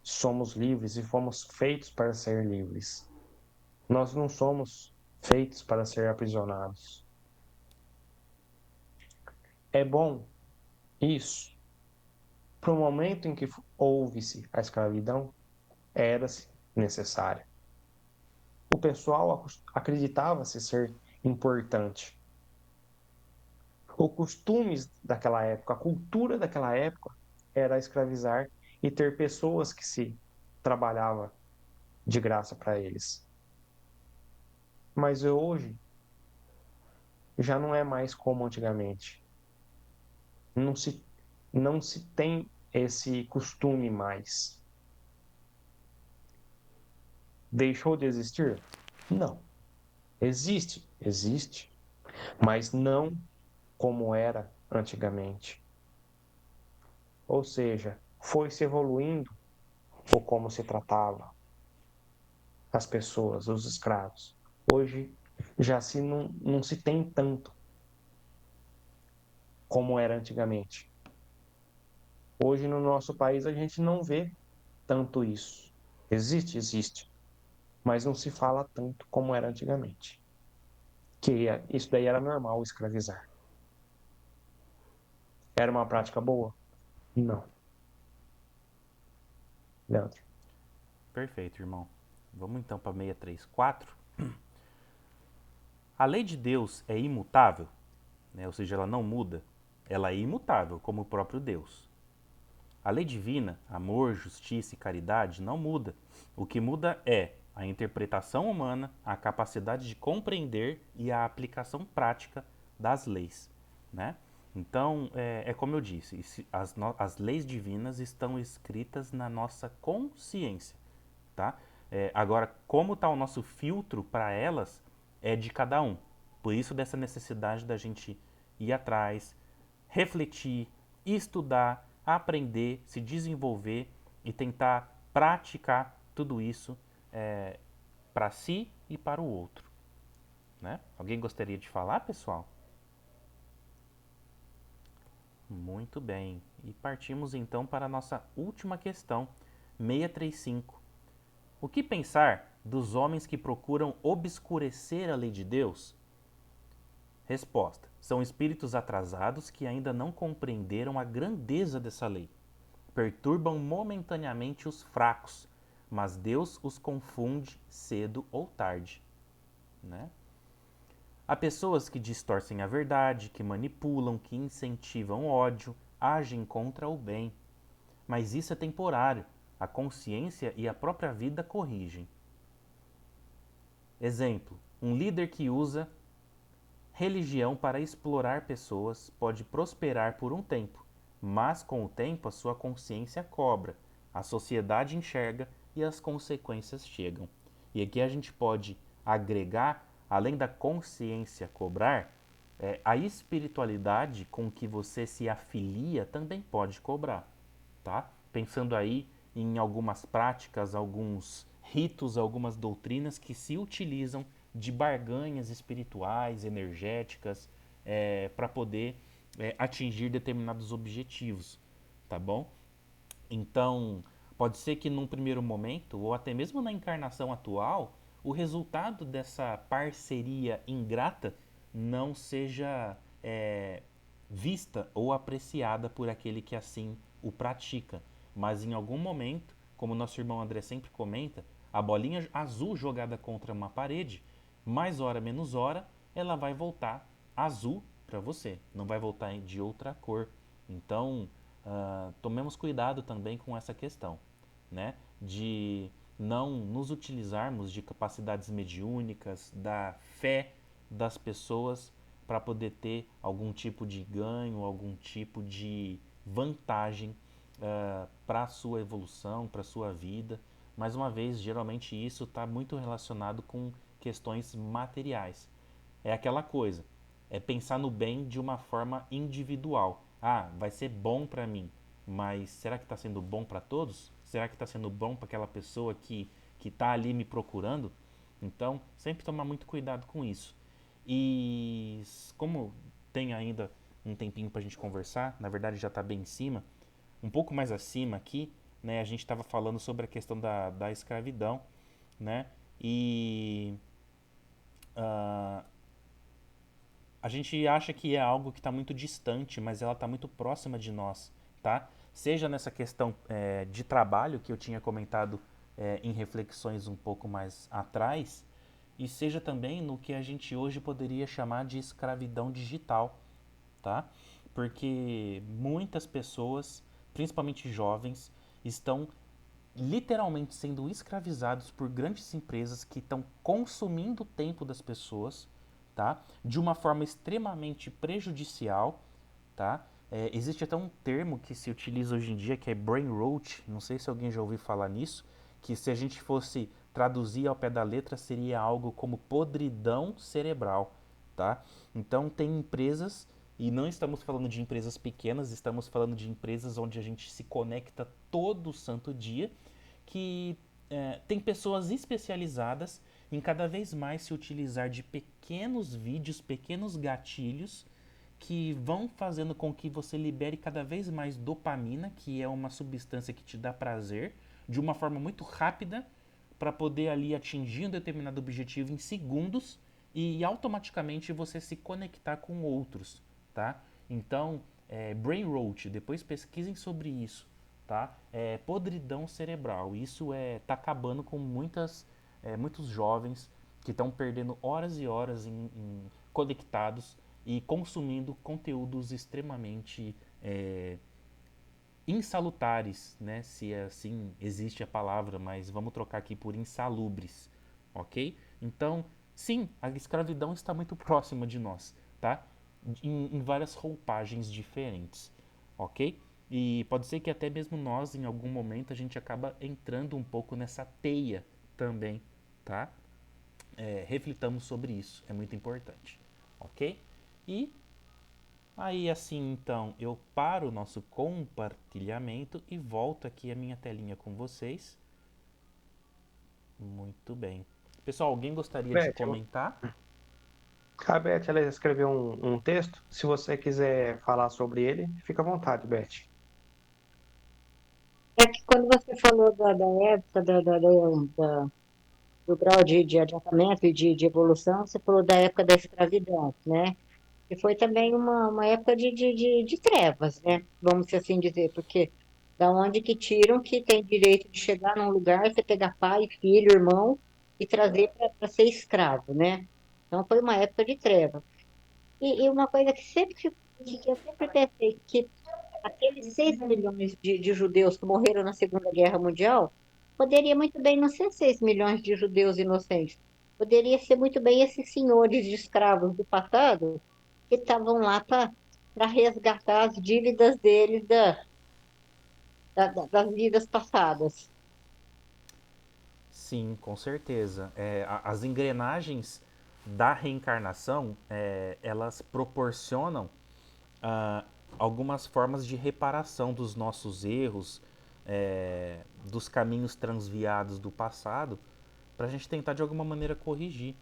S2: somos livres e fomos feitos para ser livres. Nós não somos feitos para ser aprisionados. É bom isso. Para o momento em que houve-se a escravidão, era-se necessária. O pessoal acreditava-se ser importante. Os costumes daquela época, a cultura daquela época era escravizar e ter pessoas que se trabalhava de graça para eles. Mas hoje já não é mais como antigamente. Não se, não se tem esse costume mais. Deixou de existir? Não. Existe, existe, mas não como era antigamente. Ou seja, foi se evoluindo o como se tratava as pessoas, os escravos. Hoje já não se tem tanto como era antigamente. Hoje no nosso país a gente não vê tanto isso. Existe, existe, mas não se fala tanto como era antigamente. Isso daí era normal escravizar. Era uma prática boa? Não. Leandro.
S1: Perfeito, irmão. Vamos então para 634. A lei de Deus é imutável, né? Ou seja, ela não muda. Ela é imutável, como o próprio Deus. A lei divina, amor, justiça e caridade, não muda. O que muda é a interpretação humana, a capacidade de compreender e a aplicação prática das leis, né? Então, é como eu disse, as leis divinas estão escritas na nossa consciência, tá? Agora, como está o nosso filtro para elas é de cada um. Por isso dessa necessidade da gente ir atrás, refletir, estudar, aprender, se desenvolver e tentar praticar tudo isso para si e para o outro, né? Alguém gostaria de falar, pessoal? Muito bem. E partimos então para a nossa última questão, 635. O que pensar dos homens que procuram obscurecer a lei de Deus? Resposta: são espíritos atrasados que ainda não compreenderam a grandeza dessa lei. Perturbam momentaneamente os fracos, mas Deus os confunde cedo ou tarde, né? Há pessoas que distorcem a verdade, que manipulam, que incentivam ódio, agem contra o bem. Mas isso é temporário. A consciência e a própria vida corrigem. Exemplo: um líder que usa religião para explorar pessoas pode prosperar por um tempo, mas com o tempo a sua consciência cobra, a sociedade enxerga e as consequências chegam. E aqui a gente pode agregar, além da consciência cobrar, a espiritualidade com que você se afilia também pode cobrar, tá? Pensando aí em algumas práticas, alguns ritos, algumas doutrinas que se utilizam de barganhas espirituais, energéticas, para poder atingir determinados objetivos, tá bom? Então, pode ser que num primeiro momento, ou até mesmo na encarnação atual, o resultado dessa parceria ingrata não seja vista ou apreciada por aquele que assim o pratica. Mas em algum momento, como nosso irmão André sempre comenta, a bolinha azul jogada contra uma parede, mais hora menos hora, ela vai voltar azul para você, não vai voltar de outra cor. Então, tomemos cuidado também com essa questão, né? De não nos utilizarmos de capacidades mediúnicas, da fé das pessoas para poder ter algum tipo de ganho, algum tipo de vantagem para a sua evolução, para a sua vida. Mais uma vez, geralmente isso está muito relacionado com questões materiais. É aquela coisa, é pensar no bem de uma forma individual. Ah, vai ser bom para mim, mas será que está sendo bom para todos? Será que está sendo bom para aquela pessoa que está ali me procurando? Então, sempre tomar muito cuidado com isso. E como tem ainda um tempinho para a gente conversar, na verdade já está bem em cima, um pouco mais acima aqui, né, a gente estava falando sobre a questão da escravidão, né? E ah, a gente acha que é algo que está muito distante, mas ela está muito próxima de nós, tá? Seja nessa questão de trabalho que eu tinha comentado em reflexões um pouco mais atrás, e seja também no que a gente hoje poderia chamar de escravidão digital, tá? Porque muitas pessoas, principalmente jovens, estão literalmente sendo escravizados por grandes empresas que estão consumindo o tempo das pessoas, tá? De uma forma extremamente prejudicial, tá? Existe até um termo que se utiliza hoje em dia que é brain rot, não sei se alguém já ouviu falar nisso, que se a gente fosse traduzir ao pé da letra seria algo como podridão cerebral, tá? Então tem empresas, e não estamos falando de empresas pequenas, estamos falando de empresas onde a gente se conecta todo santo dia, que tem pessoas especializadas em cada vez mais se utilizar de pequenos vídeos, pequenos gatilhos que vão fazendo com que você libere cada vez mais dopamina, que é uma substância que te dá prazer, de uma forma muito rápida, para poder ali atingir um determinado objetivo em segundos e automaticamente você se conectar com outros, tá? Então, brain rot, depois pesquisem sobre isso, tá? Podridão cerebral, isso tá acabando com muitos jovens que estão perdendo horas e horas conectados e consumindo conteúdos extremamente insalutares, né? Se assim existe a palavra, mas vamos trocar aqui por insalubres, ok? Então, sim, a escravidão está muito próxima de nós, tá? Em várias roupagens diferentes, ok? E pode ser que até mesmo nós, em algum momento, a gente acaba entrando um pouco nessa teia também, tá? Reflitamos sobre isso, é muito importante, ok? E aí assim então eu paro o nosso compartilhamento e volto aqui a minha telinha com vocês. Muito bem. Pessoal, alguém gostaria de
S2: Beth,
S1: comentar?
S2: a Beth, ela escreveu um texto. Se você quiser falar sobre ele, fica à vontade, Beth.
S3: É que quando você falou da época do grau de adiantamento e de evolução, você falou da época da escravidão, né? E foi também uma época de trevas, né? Vamos assim dizer, porque da onde que tiram que tem direito de chegar num lugar, você pegar pai, filho, irmão e trazer para ser escravo, né? Então foi uma época de trevas. E uma coisa que eu sempre pensei, que aqueles 6 milhões de judeus que morreram na Segunda Guerra Mundial, poderia muito bem não ser 6 milhões de judeus inocentes. Poderia ser muito bem esses senhores de escravos do passado que estavam lá para resgatar as dívidas deles das vidas passadas.
S1: Sim, com certeza. As engrenagens da reencarnação, elas proporcionam ah, algumas formas de reparação dos nossos erros, dos caminhos transviados do passado, para a gente tentar de alguma maneira corrigir.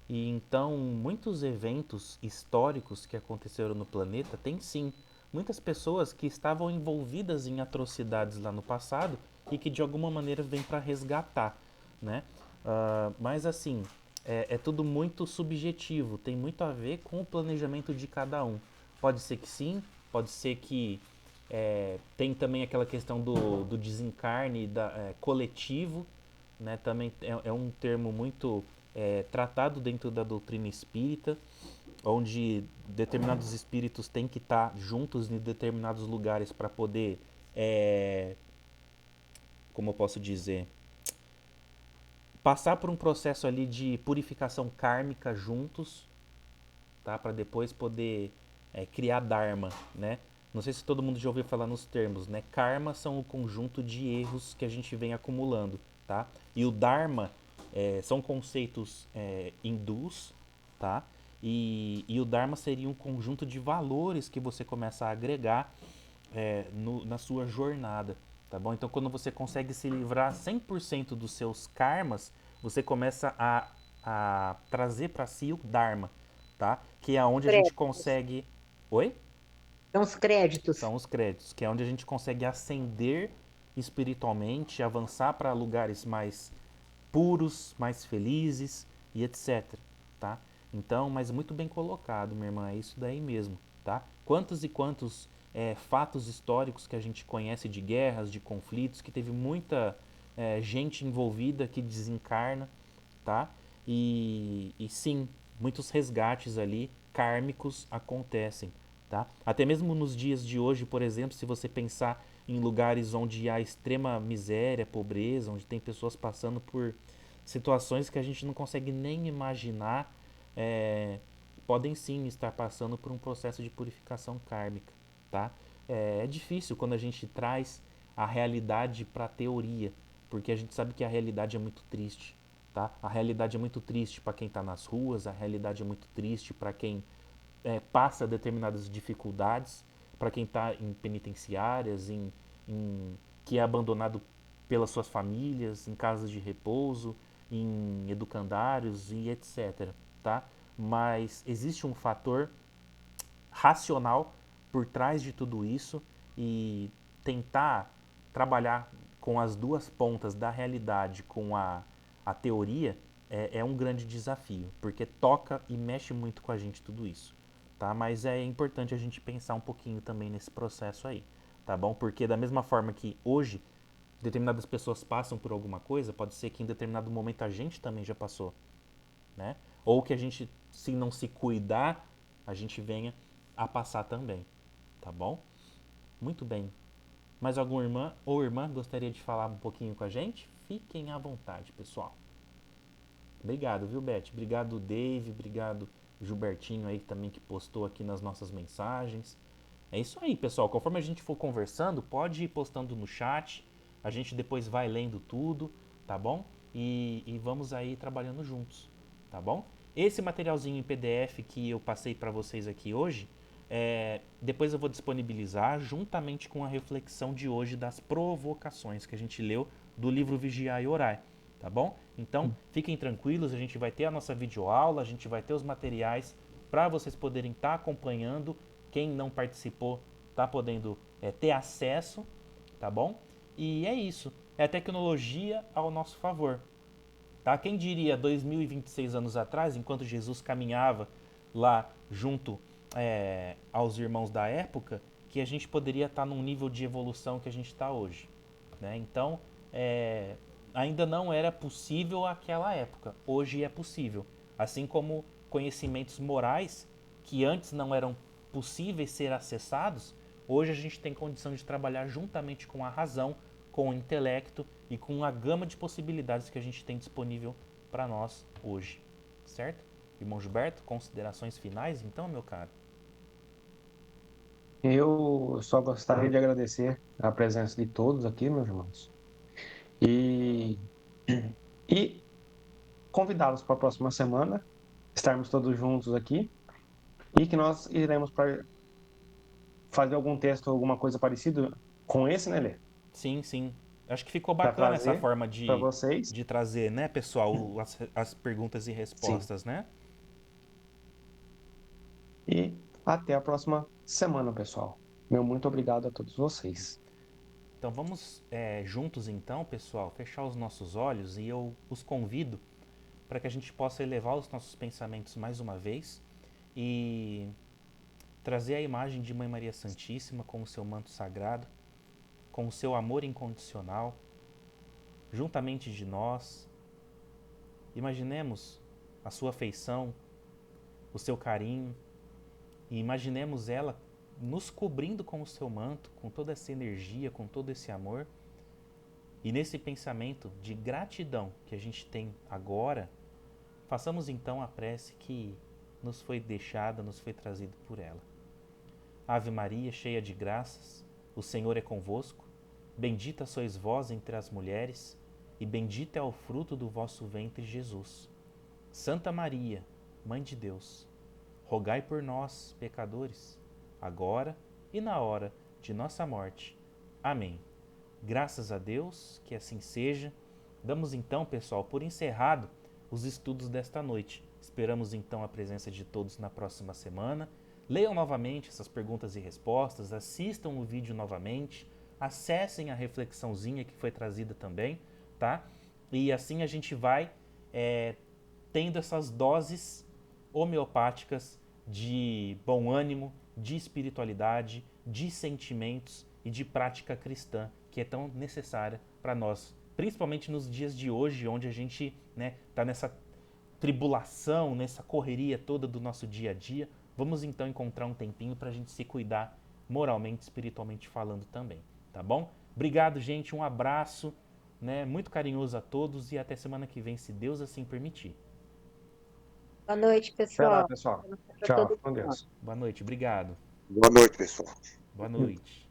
S1: E então, muitos eventos históricos que aconteceram no planeta têm sim muitas pessoas que estavam envolvidas em atrocidades lá no passado e que de alguma maneira vêm para resgatar, né? Mas assim, é tudo muito subjetivo, tem muito a ver com o planejamento de cada um. Pode ser que sim, pode ser que tem também aquela questão do desencarne coletivo, né? Também é um termo muito tratado dentro da doutrina espírita, onde determinados espíritos têm que estar juntos em determinados lugares para poder, como eu posso dizer, passar por um processo ali de purificação kármica juntos, tá? Para depois poder criar dharma, né? Não sei se todo mundo já ouviu falar nos termos, né? Karma são o conjunto de erros que a gente vem acumulando, tá? E o dharma são conceitos hindus, tá? E o dharma seria um conjunto de valores que você começa a agregar na sua jornada, tá bom? Então, quando você consegue se livrar 100% dos seus karmas, você começa a trazer para si o dharma, tá? Que é onde a gente
S3: Créditos.
S1: consegue. Oi?
S3: São os créditos.
S1: São os créditos, que é onde a gente consegue ascender espiritualmente, avançar para lugares mais puros, mais felizes e etc, tá? Então, mas muito bem colocado, minha irmã, é isso daí mesmo, tá? Quantos e quantos fatos históricos que a gente conhece de guerras, de conflitos, que teve muita gente envolvida que desencarna, tá? E sim, muitos resgates ali kármicos acontecem, tá? Até mesmo nos dias de hoje, por exemplo, se você pensar em lugares onde há extrema miséria, pobreza, onde tem pessoas passando por situações que a gente não consegue nem imaginar, é, podem sim estar passando por um processo de purificação kármica, tá? É difícil quando a gente traz a realidade para a teoria, porque a gente sabe que a realidade é muito triste, tá? A realidade é muito triste para quem está nas ruas, a realidade é muito triste para quem passa determinadas dificuldades, para quem está em penitenciárias, que é abandonado pelas suas famílias, em casas de repouso, em educandários e etc. Tá? Mas existe um fator racional por trás de tudo isso e tentar trabalhar com as duas pontas da realidade com a teoria é um grande desafio, porque toca e mexe muito com a gente tudo isso, tá? Mas é importante a gente pensar um pouquinho também nesse processo aí, tá bom? Porque da mesma forma que hoje determinadas pessoas passam por alguma coisa, pode ser que em determinado momento a gente também já passou, né? Ou que a gente, se não se cuidar, a gente venha a passar também, tá bom? Muito bem. Mais alguma irmã ou irmã gostaria de falar um pouquinho com a gente? Fiquem à vontade, pessoal. Obrigado, viu, Beth? Obrigado, Dave. Obrigado, Gilbertinho aí também que postou aqui nas nossas mensagens. É isso aí, pessoal. Conforme a gente for conversando, pode ir postando no chat. A gente depois vai lendo tudo, tá bom? E vamos aí trabalhando juntos, tá bom? Esse materialzinho em PDF que eu passei para vocês aqui hoje, depois eu vou disponibilizar juntamente com a reflexão de hoje das provocações que a gente leu do livro Vigiar e Orar, tá bom? Então, fiquem tranquilos, a gente vai ter a nossa videoaula, a gente vai ter os materiais para vocês poderem estar acompanhando. Quem não participou está podendo ter acesso, tá bom? E é isso. É a tecnologia ao nosso favor. Tá? Quem diria 2026 anos atrás, enquanto Jesus caminhava lá junto aos irmãos da época, que a gente poderia estar num nível de evolução que a gente está hoje. Né? Então, ainda não era possível aquela época. Hoje é possível. Assim como conhecimentos morais que antes não eram possíveis ser acessados, hoje a gente tem condição de trabalhar juntamente com a razão, com o intelecto e com a gama de possibilidades que a gente tem disponível para nós hoje, certo? Irmão Gilberto, considerações finais então, meu caro?
S2: Eu só gostaria de agradecer a presença de todos aqui, meus irmãos. E E convidá-los para a próxima semana, estarmos todos juntos aqui, e que nós iremos fazer algum texto, alguma coisa parecida com esse, né, Lê?
S1: Sim, sim. Acho que ficou
S2: Para
S1: bacana essa
S2: trazer
S1: forma
S2: para vocês.
S1: de trazer, né, pessoal, as perguntas e
S2: Sim.
S1: respostas, né?
S2: E até a próxima semana, pessoal. Meu muito obrigado a todos vocês.
S1: Então vamos juntos então, pessoal, fechar os nossos olhos e eu os convido para que a gente possa elevar os nossos pensamentos mais uma vez e trazer a imagem de Mãe Maria Santíssima com o seu manto sagrado, com o seu amor incondicional, juntamente de nós. Imaginemos a sua afeição, o seu carinho e imaginemos ela nos cobrindo com o seu manto, com toda essa energia, com todo esse amor. E nesse pensamento de gratidão que a gente tem agora, façamos então a prece que nos foi deixada, nos foi trazida por ela. Ave Maria, cheia de graças, o Senhor é convosco. Bendita sois vós entre as mulheres, e bendito é o fruto do vosso ventre, Jesus. Santa Maria, Mãe de Deus, rogai por nós, pecadores, agora e na hora de nossa morte. Amém. Graças a Deus, que assim seja. Damos então, pessoal, por encerrado os estudos desta noite. Esperamos então a presença de todos na próxima semana. Leiam novamente essas perguntas e respostas, assistam o vídeo novamente, acessem a reflexãozinha que foi trazida também, tá? E assim a gente vai tendo essas doses homeopáticas de bom ânimo, de espiritualidade, de sentimentos e de prática cristã que é tão necessária para nós, principalmente nos dias de hoje, onde a gente tá nessa tribulação, nessa correria toda do nosso dia a dia. Vamos então encontrar um tempinho para a gente se cuidar moralmente, espiritualmente falando também, tá bom? Obrigado, gente, um abraço, muito carinhoso a todos e até semana que vem, se Deus assim permitir.
S3: Boa noite,
S2: Até lá,
S3: pessoal.
S2: pessoal.
S3: Para
S2: Tchau,
S3: todo
S2: com
S3: mundo.
S2: Deus.
S1: Boa noite, obrigado.
S4: Boa noite, pessoal.
S1: Boa noite.